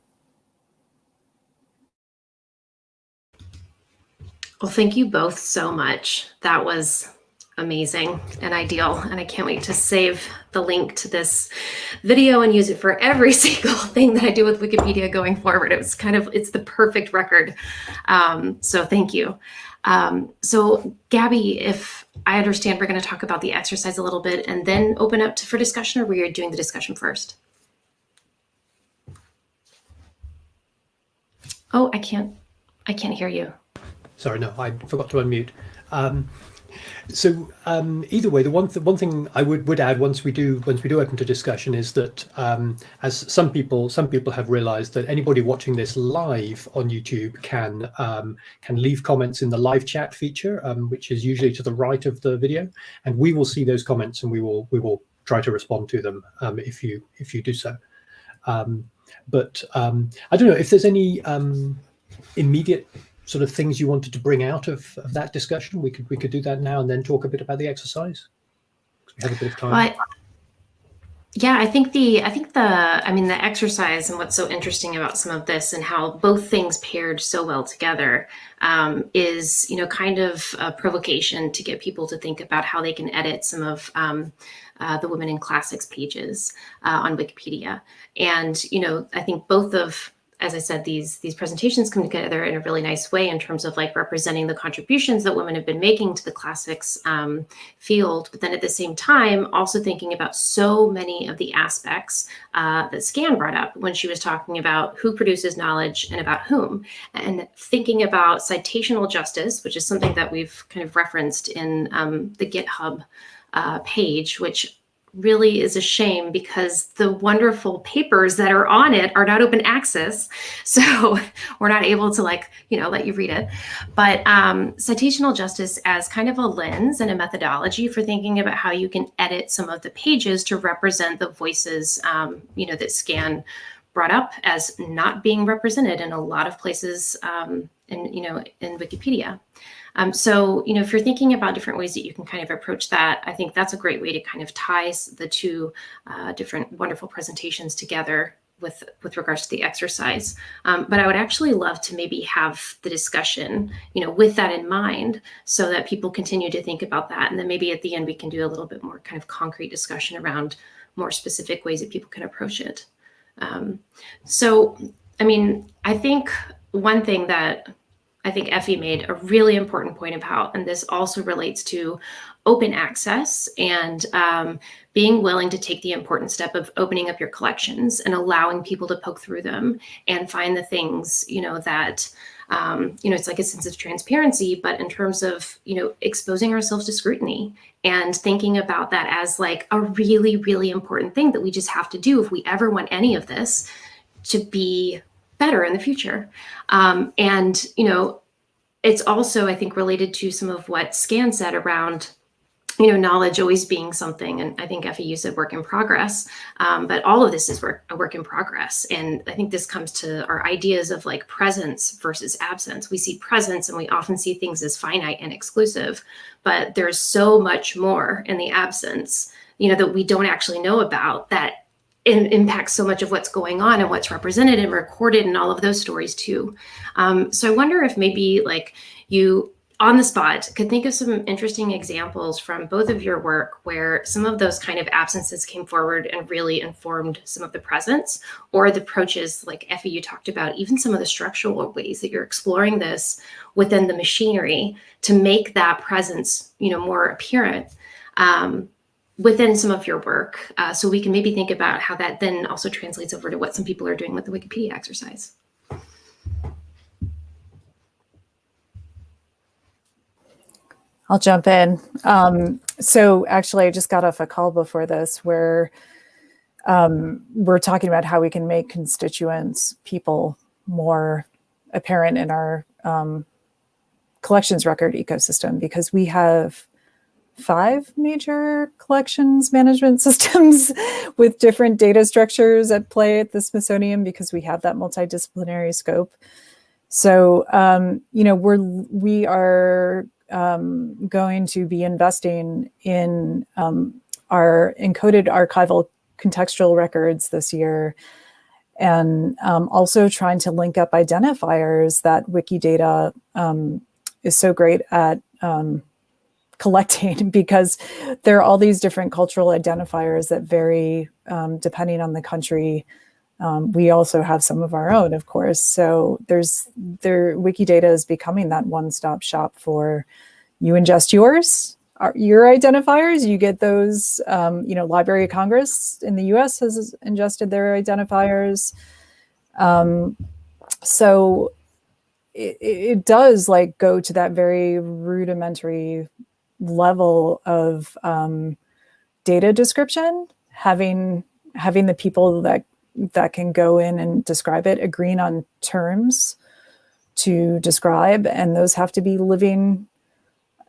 Well, thank you both so much. That was amazing and ideal. And I can't wait to save the link to this video and use it for every single thing that I do with Wikipedia going forward. It's the perfect record. So thank you. So Gabby, if I understand, we're going to talk about the exercise a little bit and then open up for discussion, or we are doing the discussion first? Oh, I can't hear you. Sorry, no, I forgot to unmute. So either way, the one thing I would add once we do open to discussion is that as some people have realized, that anybody watching this live on YouTube can leave comments in the live chat feature, which is usually to the right of the video, and we will see those comments and we will try to respond to them if you do so. But I don't know if there's any immediate sort of things you wanted to bring out of that discussion. We could do that now and then talk a bit about the exercise. We have a bit of time. Well, yeah, I think the exercise, and what's so interesting about some of this and how both things paired so well together is, kind of a provocation to get people to think about how they can edit some of the Women in Classics pages on Wikipedia. And, I think both of, as I said, these presentations come together in a really nice way in terms of like representing the contributions that women have been making to the classics field, but then at the same time, also thinking about so many of the aspects that Scann brought up when she was talking about who produces knowledge and about whom, and thinking about citational justice, which is something that we've kind of referenced in the GitHub page, which really is a shame because the wonderful papers that are on it are not open access. So we're not able to let you read it. But citational justice as kind of a lens and a methodology for thinking about how you can edit some of the pages to represent the voices, that Scann brought up as not being represented in a lot of places in Wikipedia. So, if you're thinking about different ways that you can kind of approach that, I think that's a great way to kind of tie the two different wonderful presentations together with regards to the exercise. But I would actually love to maybe have the discussion, with that in mind, so that people continue to think about that. And then maybe at the end, we can do a little bit more kind of concrete discussion around more specific ways that people can approach it. I think one thing that I think Effie made a really important point about, and this also relates to open access and being willing to take the important step of opening up your collections and allowing people to poke through them and find the things, that, it's like a sense of transparency, but in terms of, exposing ourselves to scrutiny and thinking about that as like a really, really important thing that we just have to do if we ever want any of this to be better in the future. It's also, I think, related to some of what Scann said around, knowledge always being something. And I think Effie, you said work in progress, but all of this is a work in progress. And I think this comes to our ideas of like presence versus absence. We see presence and we often see things as finite and exclusive, but there's so much more in the absence, that we don't actually know about that impacts so much of what's going on and what's represented and recorded and all of those stories too. So I wonder if maybe like you on the spot could think of some interesting examples from both of your work where some of those kind of absences came forward and really informed some of the presence, or the approaches like Effie, you talked about, even some of the structural ways that you're exploring this within the machinery to make that presence, more apparent within some of your work. So we can maybe think about how that then also translates over to what some people are doing with the Wikipedia exercise. I'll jump in. So actually, I just got off a call before this where we're talking about how we can make constituents, people, more apparent in our collections record ecosystem, because we have 5 major collections management systems with different data structures at play at the Smithsonian, because we have that multidisciplinary scope. So, we are going to be investing in our encoded archival contextual records this year, and also trying to link up identifiers that Wikidata is so great at collecting, because there are all these different cultural identifiers that vary depending on the country. We also have some of our own, of course. So Wikidata is becoming that one-stop shop for you ingest your identifiers, you get those, Library of Congress in the US has ingested their identifiers. So it does like go to that very rudimentary level of data description, having the people that can go in and describe it, agreeing on terms to describe, and those have to be living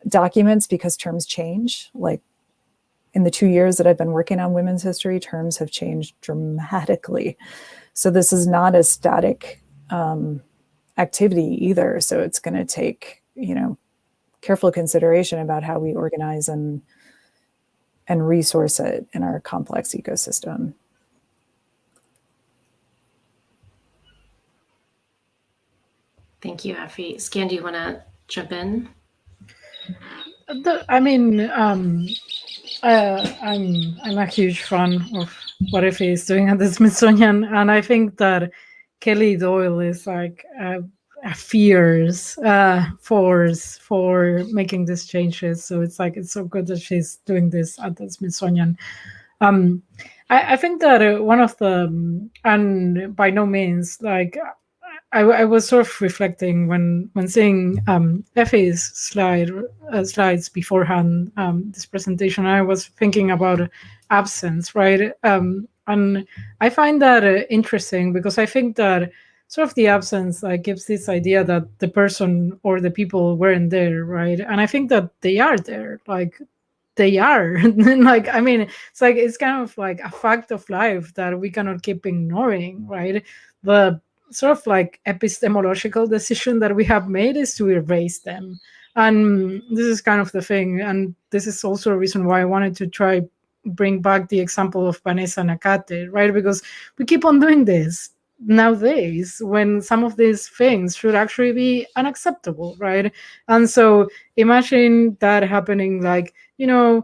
documents because terms change. Like in the 2 years that I've been working on women's history, terms have changed dramatically. So this is not a static activity either. So it's going to take, careful consideration about how we organize and resource it in our complex ecosystem. Thank you, Effie. Scann, do you want to jump in? I'm a huge fan of what Effie is doing at the Smithsonian, and I think that Kelly Doyle is like a fierce force for making these changes. So it's so good that she's doing this at the Smithsonian. I think that one of the, and by no means, like I was sort of reflecting when seeing Effie's slides beforehand, this presentation, I was thinking about absence, right? And I find that interesting, because I think that sort of the absence gives this idea that the person or the people weren't there, right? And I think that they are there, they are. It's kind of like a fact of life that we cannot keep ignoring, right? The sort of epistemological decision that we have made is to erase them. And this is kind of the thing. And this is also a reason why I wanted to try bring back the example of Vanessa Nakate, right? Because we keep on doing this nowadays when some of these things should actually be unacceptable, right? And so imagine that happening 30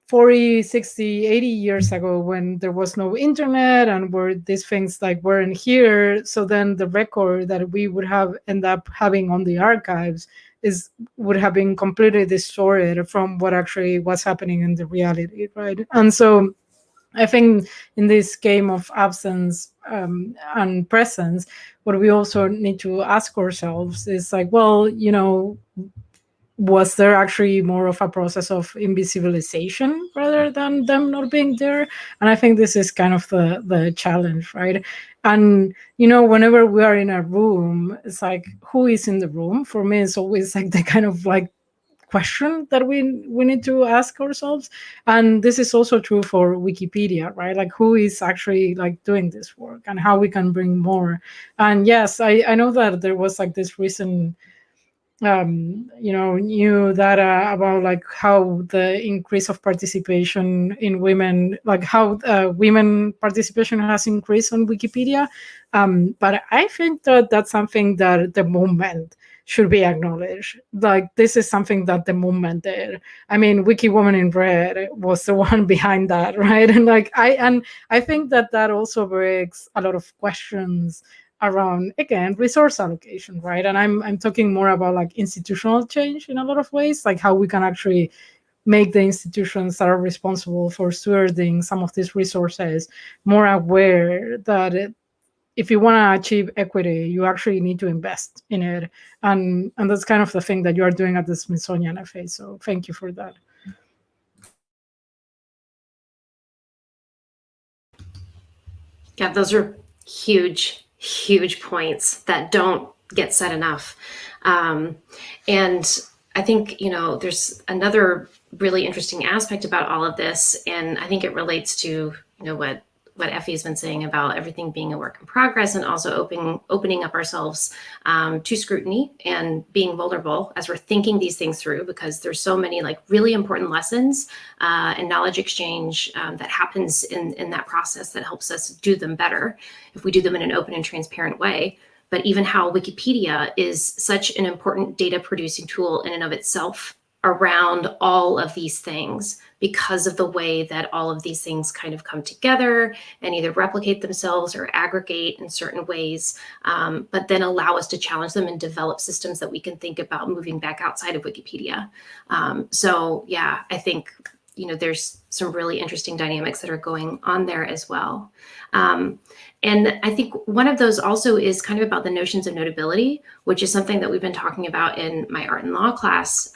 40, 60, 80 years ago, when there was no internet and where these things like weren't here. So then the record that we would have end up having on the archives would have been completely distorted from what actually was happening in the reality, right? And so I think in this game of absence and presence, what we also need to ask ourselves is like, well, you know, was there actually more of a process of invisibilization rather than them not being there? And I think this is kind of the challenge, right? And, you know, whenever we are in a room, it's like, who is in the room? For me, it's always like the kind of like question that we need to ask ourselves. And this is also true for Wikipedia, right? Like, who is actually like doing this work and how we can bring more. And yes, I know that there was like this recent you know, new data about like how the increase of participation in women, like how women participation has increased on Wikipedia. But I think that that's something that at the moment should be acknowledged. Like, this is something that the movement did. I mean, Wiki Woman in Red was the one behind that, right? And like I think that that also brings a lot of questions around, again, resource allocation, right? And I'm talking more about like institutional change in a lot of ways, like how we can actually make the institutions that are responsible for stewarding some of these resources more aware that if you want to achieve equity, you actually need to invest in it. And that's kind of the thing that you are doing at the Smithsonian FA. So thank you for that. Yeah, those are huge points that don't get said enough. And I think, you know, there's another really interesting aspect about all of this, and I think it relates to, you know, what Effie has been saying about everything being a work in progress, and also opening up ourselves to scrutiny and being vulnerable as we're thinking these things through, because there's so many like really important lessons and knowledge exchange that happens in that process that helps us do them better if we do them in an open and transparent way. But even how Wikipedia is such an important data producing tool in and of itself around all of these things, because of the way that all of these things kind of come together and either replicate themselves or aggregate in certain ways, but then allow us to challenge them and develop systems that we can think about moving back outside of Wikipedia. So yeah, I think, you know, there's some really interesting dynamics that are going on there as well. And I think one of those also is kind of about the notions of notability, which is something that we've been talking about in my art and law class.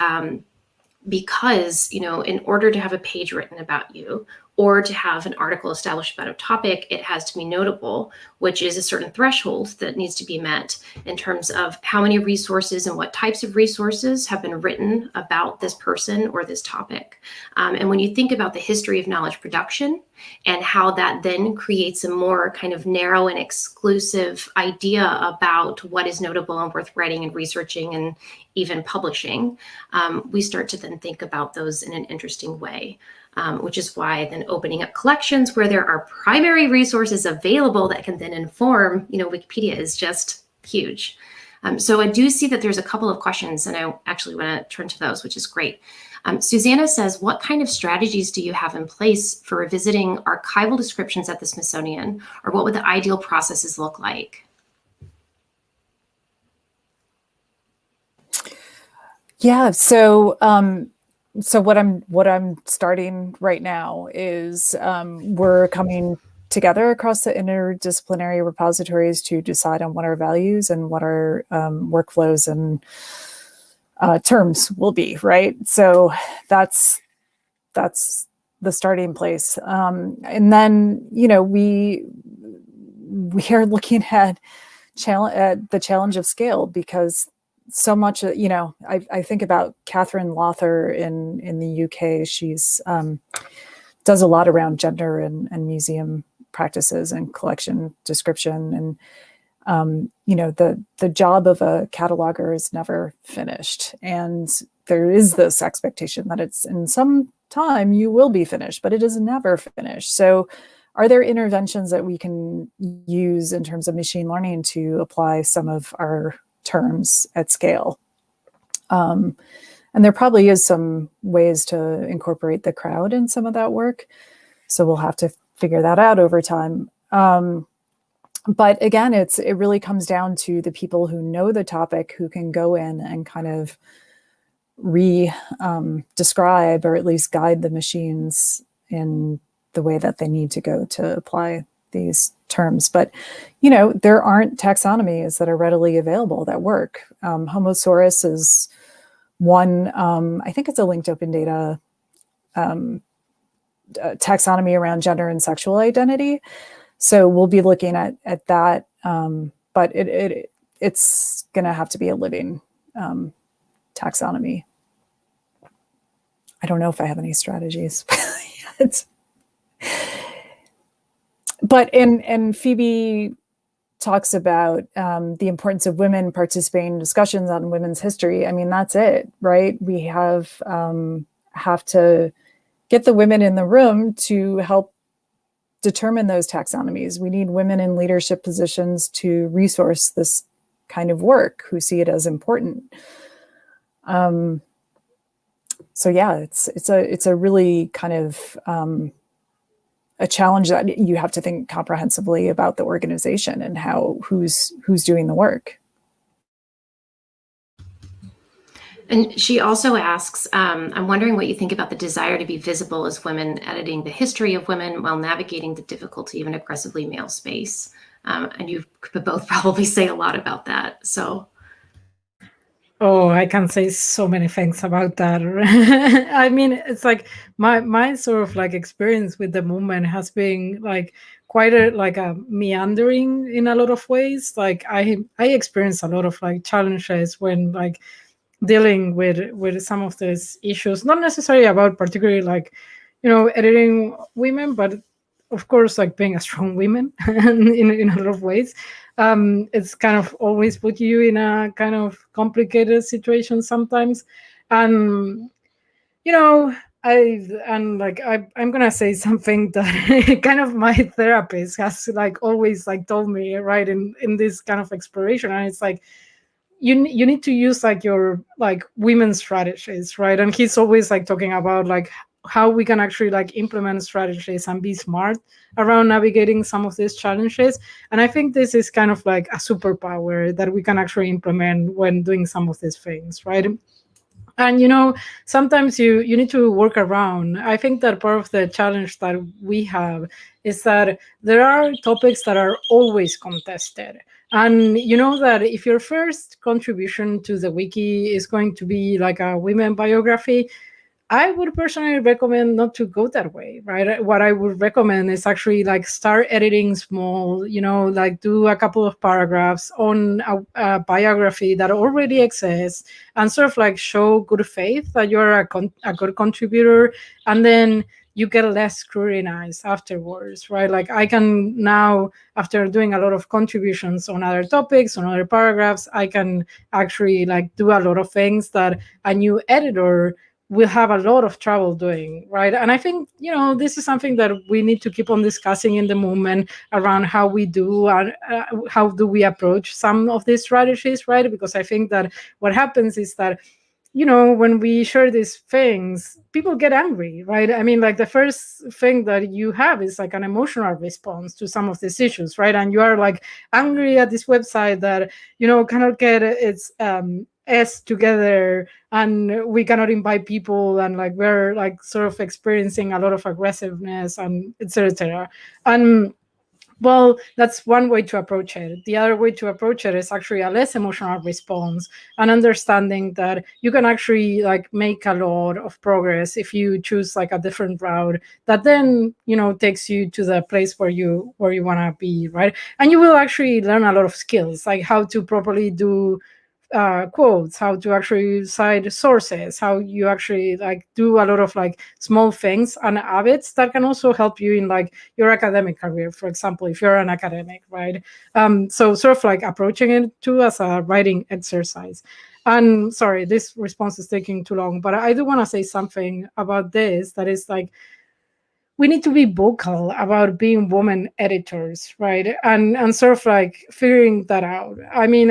Because, you know, in order to have a page written about you or to have an article established about a topic, it has to be notable, which is a certain threshold that needs to be met in terms of how many resources and what types of resources have been written about this person or this topic. And when you think about the history of knowledge production and how that then creates a more kind of narrow and exclusive idea about what is notable and worth writing and researching and even publishing, we start to then think about those in an interesting way, which is why then opening up collections where there are primary resources available that can then inform, you know, Wikipedia is just huge. So I do see that there's a couple of questions, and I actually want to turn to those, which is great. Susanna says, what kind of strategies do you have in place for revisiting archival descriptions at the Smithsonian, or what would the ideal processes look like? Yeah, so what I'm starting right now is we're coming together across the interdisciplinary repositories to decide on what our values and what our workflows and terms will be, right? So that's the starting place, and then, you know, we are looking at the challenge of scale, because so much, you know, I think about Catherine Lawther in the UK. She's does a lot around gender and museum practices and collection description. And, you know, the job of a cataloger is never finished. And there is this expectation that it's in some time you will be finished, but it is never finished. So are there interventions that we can use in terms of machine learning to apply some of our terms at scale? And there probably is some ways to incorporate the crowd in some of that work. So we'll have to figure that out over time. But again, it really comes down to the people who know the topic, who can go in and kind of describe or at least guide the machines in the way that they need to go to apply these terms. But, there aren't taxonomies that are readily available that work. Homosaurus is one, I think it's a linked open data taxonomy around gender and sexual identity. So we'll be looking at that, but it's going to have to be a living taxonomy. I don't know if I have any strategies yet. But and Phoebe talks about the importance of women participating in discussions on women's history. I mean, that's it, right? We have to get the women in the room to help determine those taxonomies. We need women in leadership positions to resource this kind of work, who see it as important. So yeah, it's a really kind of a challenge that you have to think comprehensively about the organization and who's doing the work. And she also asks, I'm wondering what you think about the desire to be visible as women editing the history of women while navigating the difficulty of an aggressively male space. And you could both probably say a lot about that. So. Oh, I can say so many things about that. I mean, it's like my sort of like experience with the movement has been like quite a meandering in a lot of ways. Like I experienced a lot of like challenges when like dealing with some of these issues, not necessarily about particularly like, editing women, but of course, like being a strong woman in a lot of ways. It's kind of always put you in a kind of complicated situation sometimes. And, I'm gonna say something that kind of my therapist has like always like told me, right, in this kind of exploration. And it's like, you need to use like your like women's strategies, right? And he's always like talking about like how we can actually like implement strategies and be smart around navigating some of these challenges. And I think this is kind of like a superpower that we can actually implement when doing some of these things, right? And sometimes you need to work around. I think that part of the challenge that we have is that there are topics that are always contested. And that if your first contribution to the wiki is going to be like a women biography, I would personally recommend not to go that way, right? What I would recommend is actually like start editing small, like do a couple of paragraphs on a biography that already exists and sort of like show good faith that you're a good contributor. And then you get less scrutinized afterwards, right? Like I can now, after doing a lot of contributions on other topics, on other paragraphs, I can actually like do a lot of things that a new editor will have a lot of trouble doing, right? And I think, this is something that we need to keep on discussing in the movement around how we do and how do we approach some of these strategies, right? Because I think that what happens is that, when we share these things, people get angry, right? I mean, like the first thing that you have is like an emotional response to some of these issues, right? And you are like angry at this website that, cannot get its S together, and we cannot invite people, and like we're like sort of experiencing a lot of aggressiveness and et cetera. And well, that's one way to approach it. The other way to approach it is actually a less emotional response and understanding that you can actually like make a lot of progress if you choose like a different route that then, takes you to the place where you want to be, right? And you will actually learn a lot of skills, like how to properly do quotes, how to actually cite sources, how you actually like do a lot of like small things and habits that can also help you in like your academic career, for example, if you're an academic, right? So sort of like approaching it too as a writing exercise. And sorry, this response is taking too long, but I do want to say something about this that is like, we need to be vocal about being women editors, right? And sort of like figuring that out. I mean,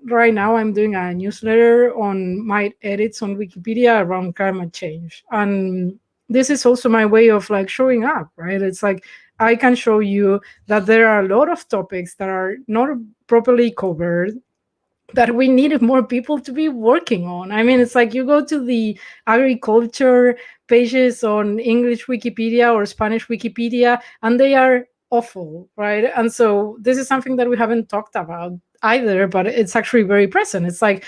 right now I'm doing a newsletter on my edits on Wikipedia around climate change. And this is also my way of like showing up, right? It's like, I can show you that there are a lot of topics that are not properly covered, that we needed more people to be working on. I mean, it's like you go to the agriculture pages on English Wikipedia or Spanish Wikipedia, and they are awful, right? And so this is something that we haven't talked about either, but it's actually very present. It's like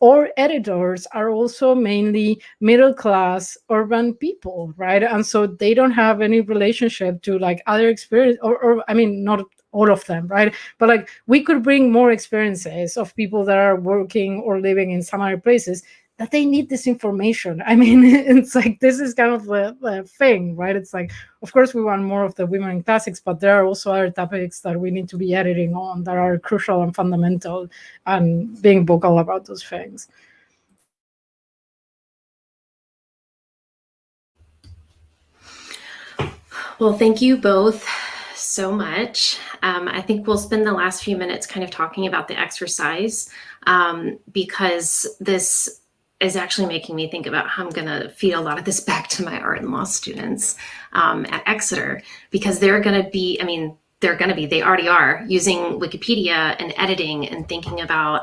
our editors are also mainly middle-class urban people, right? And so they don't have any relationship to like other experience, or I mean, not all of them, right? But like we could bring more experiences of people that are working or living in some other places that they need this information. I mean, it's like, this is kind of the thing, right? It's like, of course we want more of the women in classics, but there are also other topics that we need to be editing on that are crucial and fundamental, and being vocal about those things. Well, thank you both so much. I think we'll spend the last few minutes kind of talking about the exercise, because this is actually making me think about how I'm going to feed a lot of this back to my art and law students at Exeter, because they're going to be, they already are using Wikipedia and editing and thinking about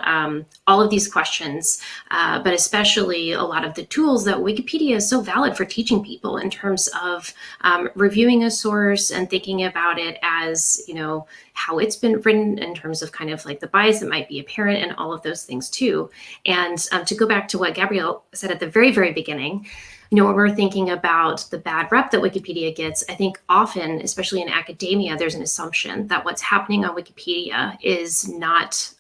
all of these questions, but especially a lot of the tools that Wikipedia is so valid for teaching people in terms of reviewing a source and thinking about it as, how it's been written in terms of kind of like the bias that might be apparent and all of those things too. And to go back to what Gabrielle said at the very, very beginning, when we're thinking about the bad rep that Wikipedia gets, I think often, especially in academia, there's an assumption that what's happening on Wikipedia is not,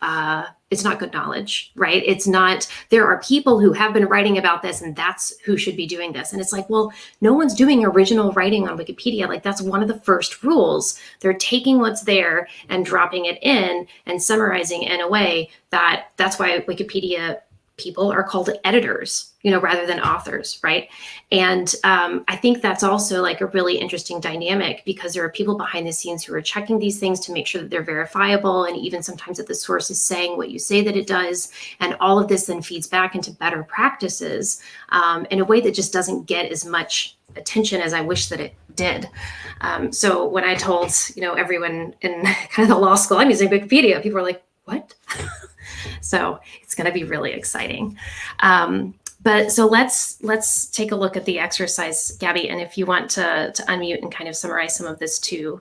it's not good knowledge, right? It's not, there are people who have been writing about this and that's who should be doing this. And it's like, well, no one's doing original writing on Wikipedia. Like that's one of the first rules. They're taking what's there and dropping it in and summarizing in a way that's why Wikipedia people are called editors, rather than authors, right? And I think that's also like a really interesting dynamic, because there are people behind the scenes who are checking these things to make sure that they're verifiable, and even sometimes that the source is saying what you say that it does. And all of this then feeds back into better practices in a way that just doesn't get as much attention as I wish that it did. So when I told, everyone in kind of the law school, I'm using Wikipedia, people were like, what? So it's going to be really exciting. But so let's take a look at the exercise, Gabby, and if you want to unmute and kind of summarize some of this too,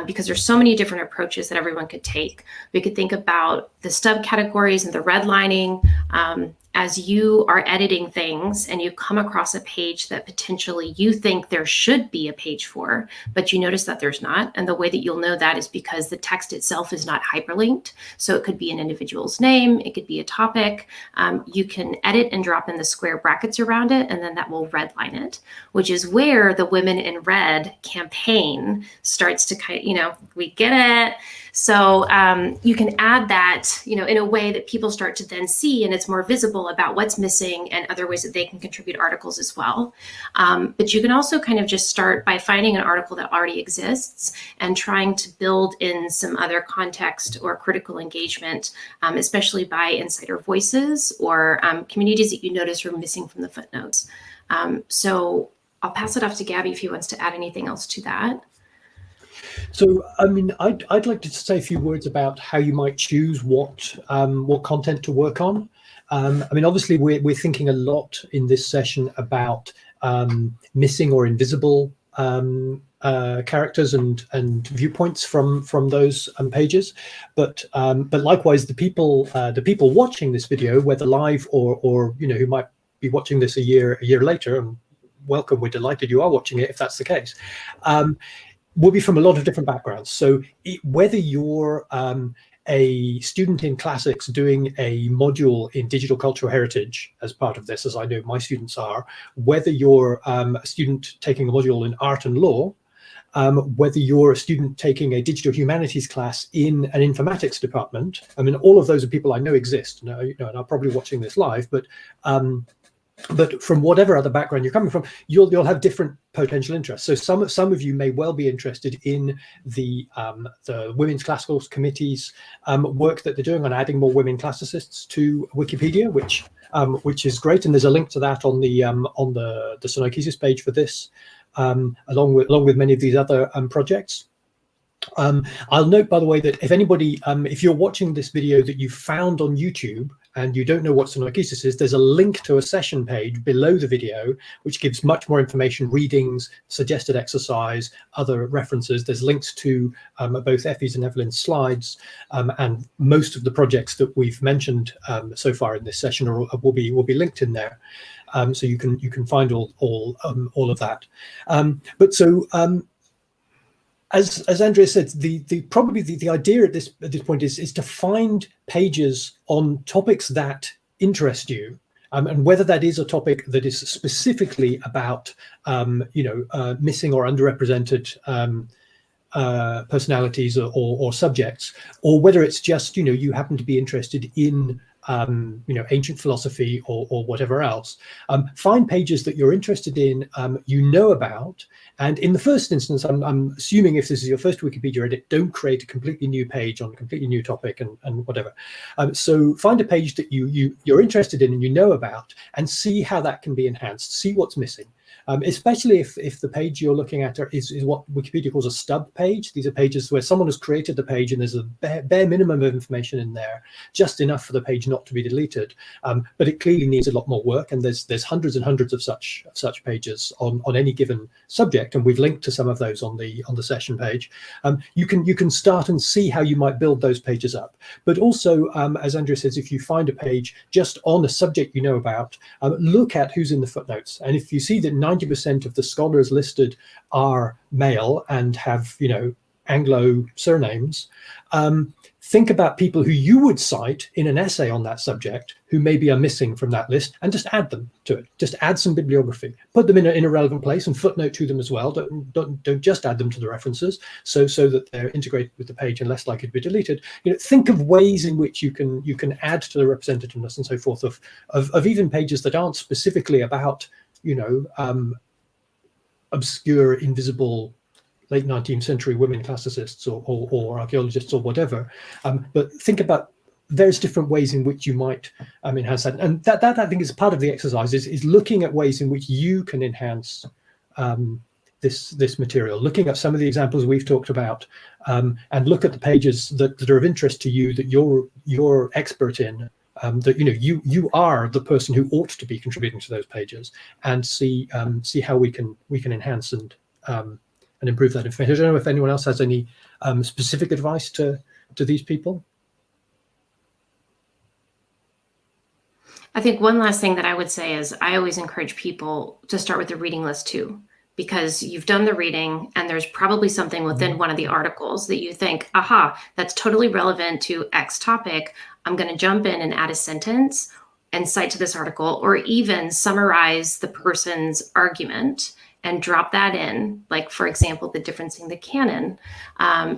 because there's so many different approaches that everyone could take. We could think about the stub categories and the redlining. As you are editing things and you come across a page that potentially you think there should be a page for, but you notice that there's not. And the way that you'll know that is because the text itself is not hyperlinked. So it could be an individual's name, it could be a topic. You can edit and drop in the square brackets around it, and then that will redline it, which is where the Women in Red campaign starts to kind of, we get it. So you can add that, in a way that people start to then see, and it's more visible about what's missing and other ways that they can contribute articles as well. But you can also kind of just start by finding an article that already exists and trying to build in some other context or critical engagement, especially by insider voices or communities that you notice are missing from the footnotes. So I'll pass it off to Gabby if he wants to add anything else to that. So, I'd like to say a few words about how you might choose what content to work on. Obviously, we're thinking a lot in this session about missing or invisible characters and viewpoints from those pages, but likewise, the people watching this video, whether live or who might be watching this a year later, and welcome, we're delighted you are watching it if that's the case. Will be from a lot of different backgrounds. So whether you're a student in classics doing a module in digital cultural heritage as part of this, as I know my students are, whether you're a student taking a module in art and law, whether you're a student taking a digital humanities class in an informatics department, all of those are people I know exist, and are probably watching this live, but But from whatever other background you're coming from, you'll have different potential interests. So some of you may well be interested in the Women's Classical Committee's work that they're doing on adding more women classicists to Wikipedia, which is great. And there's a link to that on the Sunoikisis page for this, along with many of these other projects. I'll note, by the way, that if anybody, if you're watching this video that you found on YouTube and you don't know what Sunoikisis is, there's a link to a session page below the video, which gives much more information, readings, suggested exercise, other references. There's links to both Effie's and Evelyn's slides, and most of the projects that we've mentioned so far in this session will be linked in there. So you can find all of that. As Andrea said, probably the idea at this point is to find pages on topics that interest you, and whether that is a topic that is specifically about missing or underrepresented personalities or subjects, or whether it's just you happen to be interested in ancient philosophy or whatever else. Find pages that you're interested in, about, and in the first instance, I'm assuming if this is your first Wikipedia edit, don't create a completely new page on a completely new topic and whatever. So find a page that you're interested in and about, and see how that can be enhanced. See what's missing. Especially if the page you're looking at is what Wikipedia calls a stub page. These are pages where someone has created the page and there's a bare minimum of information in there, just enough for the page not to be deleted. But it clearly needs a lot more work, and there's hundreds and hundreds of such pages on any given subject, and we've linked to some of those on the session page. You can start and see how you might build those pages up. But also, as Andrea says, if you find a page just on a subject about, look at who's in the footnotes, and if you see that 90% of the scholars listed are male and have Anglo surnames, think about people who you would cite in an essay on that subject who maybe are missing from that list, and just add them to it. Just add some bibliography, put them in a relevant place, and footnote to them as well. Don't just add them to the references, so that they're integrated with the page and less likely to be deleted. Think of ways in which you can add to the representativeness and so forth of even pages that aren't specifically about obscure, invisible late 19th century women classicists or archaeologists or whatever, but think about various different ways in which you might enhance that. And that I think is part of the exercise, is looking at ways in which you can enhance this material, looking at some of the examples we've talked about, and look at the pages that are of interest to you, that you're expert in, that you are the person who ought to be contributing to those pages, and see how we can enhance and improve that information. I don't know if anyone else has any specific advice to these people. I think one last thing that I would say is I always encourage people to start with the reading list too, because you've done the reading and there's probably something within one of the articles that you think, aha, that's totally relevant to X topic. I'm going to jump in and add a sentence and cite to this article, or even summarize the person's argument and drop that in, like, for example, the difference in the canon.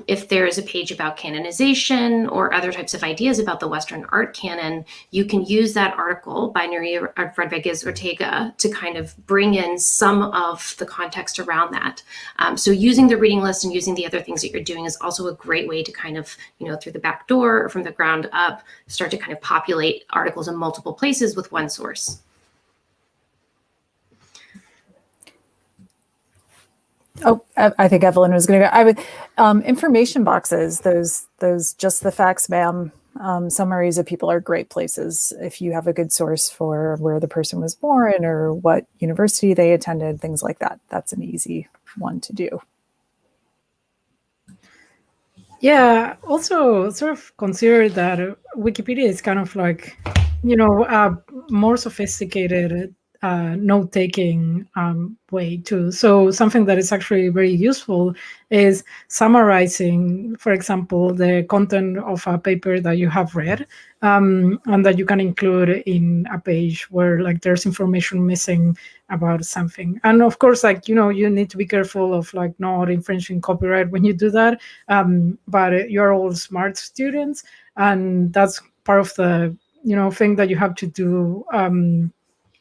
If there is a page about canonization or other types of ideas about the Western art canon, you can use that article by Andrea Rodriguez-Ortega to kind of bring in some of the context around that. So using the reading list and using the other things that you're doing is also a great way to kind of, through the back door or from the ground up, start to kind of populate articles in multiple places with one source. Oh, I think Evelyn was going to go. I would information boxes, those just the facts, ma'am, summaries of people are great places. If you have a good source for where the person was born or what university they attended, things like that, that's an easy one to do. Yeah, also sort of consider that Wikipedia is kind of like, a more sophisticated note-taking way too. So something that is actually very useful is summarizing, for example, the content of a paper that you have read, and that you can include in a page where like there's information missing about something. And of course, like, you need to be careful of like not infringing copyright when you do that. But you're all smart students, and that's part of the thing that you have to do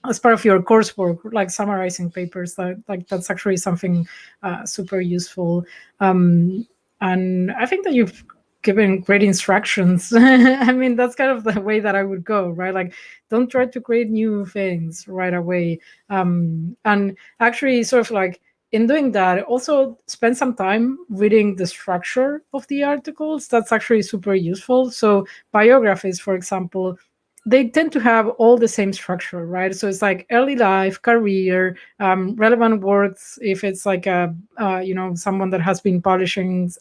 as part of your coursework, like summarizing papers, that's actually something super useful. And I think that you've given great instructions. I mean, that's kind of the way that I would go, right? Like, don't try to create new things right away. And actually, sort of like, in doing that, also spend some time reading the structure of the articles. That's actually super useful. So biographies, for example, they tend to have all the same structure, right? So it's like early life, career, relevant works. If it's like someone that has been publishing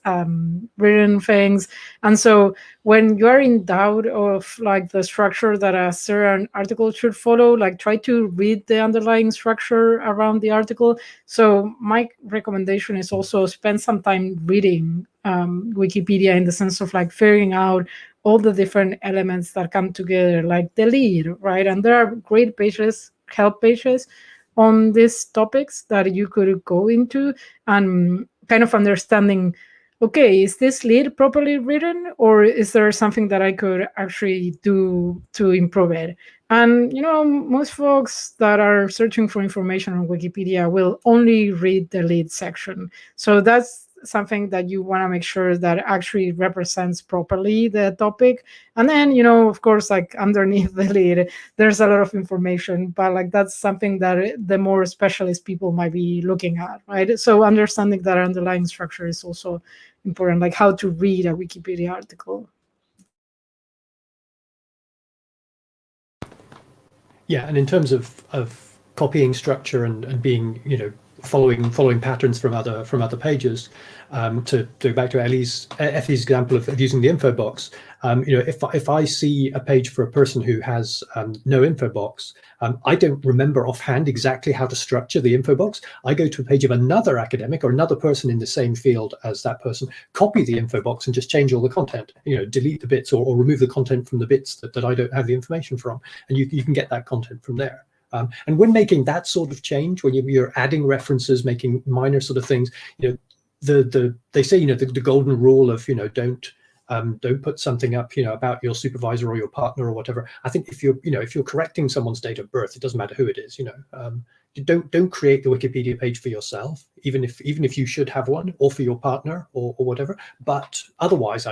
written things, and so when you are in doubt of like the structure that a certain article should follow, like try to read the underlying structure around the article. So my recommendation is also spend some time reading Wikipedia, in the sense of like figuring out all the different elements that come together, like the lead, right? And there are great pages, help pages on these topics that you could go into and kind of understanding, okay, is this lead properly written, or is there something that I could actually do to improve it? And, most folks that are searching for information on Wikipedia will only read the lead section. So that's something that you want to make sure that actually represents properly the topic. And then, of course, like underneath the lead, there's a lot of information, but like that's something that the more specialist people might be looking at, right? So understanding that underlying structure is also important, like how to read a Wikipedia article. Yeah, and in terms of copying structure and being, following patterns from other pages, to go back to Effie's example of using the info box, if I see a page for a person who has no info box, I don't remember offhand exactly how to structure the info box. I go to a page of another academic or another person in the same field as that person, copy the info box and just change all the content, delete the bits or remove the content from the bits that I don't have the information from, and you can get that content from there. And when making that sort of change, when you're adding references, making minor sort of things, they say, the golden rule of, don't put something up, about your supervisor or your partner or whatever. I think if you're correcting someone's date of birth, it doesn't matter who it is, don't create the Wikipedia page for yourself, even if you should have one, or for your partner or whatever. But otherwise,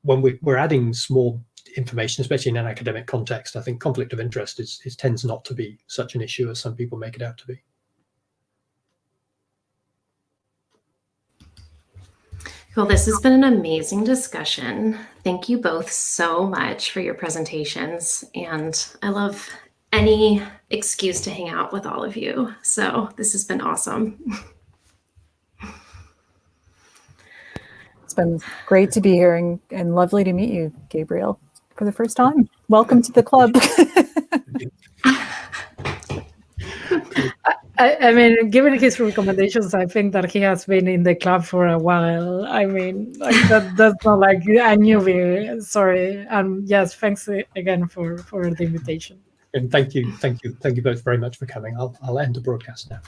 when we're adding small information, especially in an academic context, I think conflict of interest tends not to be such an issue as some people make it out to be. Cool. This has been an amazing discussion. Thank you both so much for your presentations. And I love any excuse to hang out with all of you. So this has been awesome. It's been great to be here and lovely to meet you, Gabriel, for the first time. Welcome to the club. I mean, given his recommendations, I think that he has been in the club for a while. I mean, like that's not like a newbie. Sorry. Yes, thanks again for the invitation. And thank you both very much for coming. I'll end the broadcast now.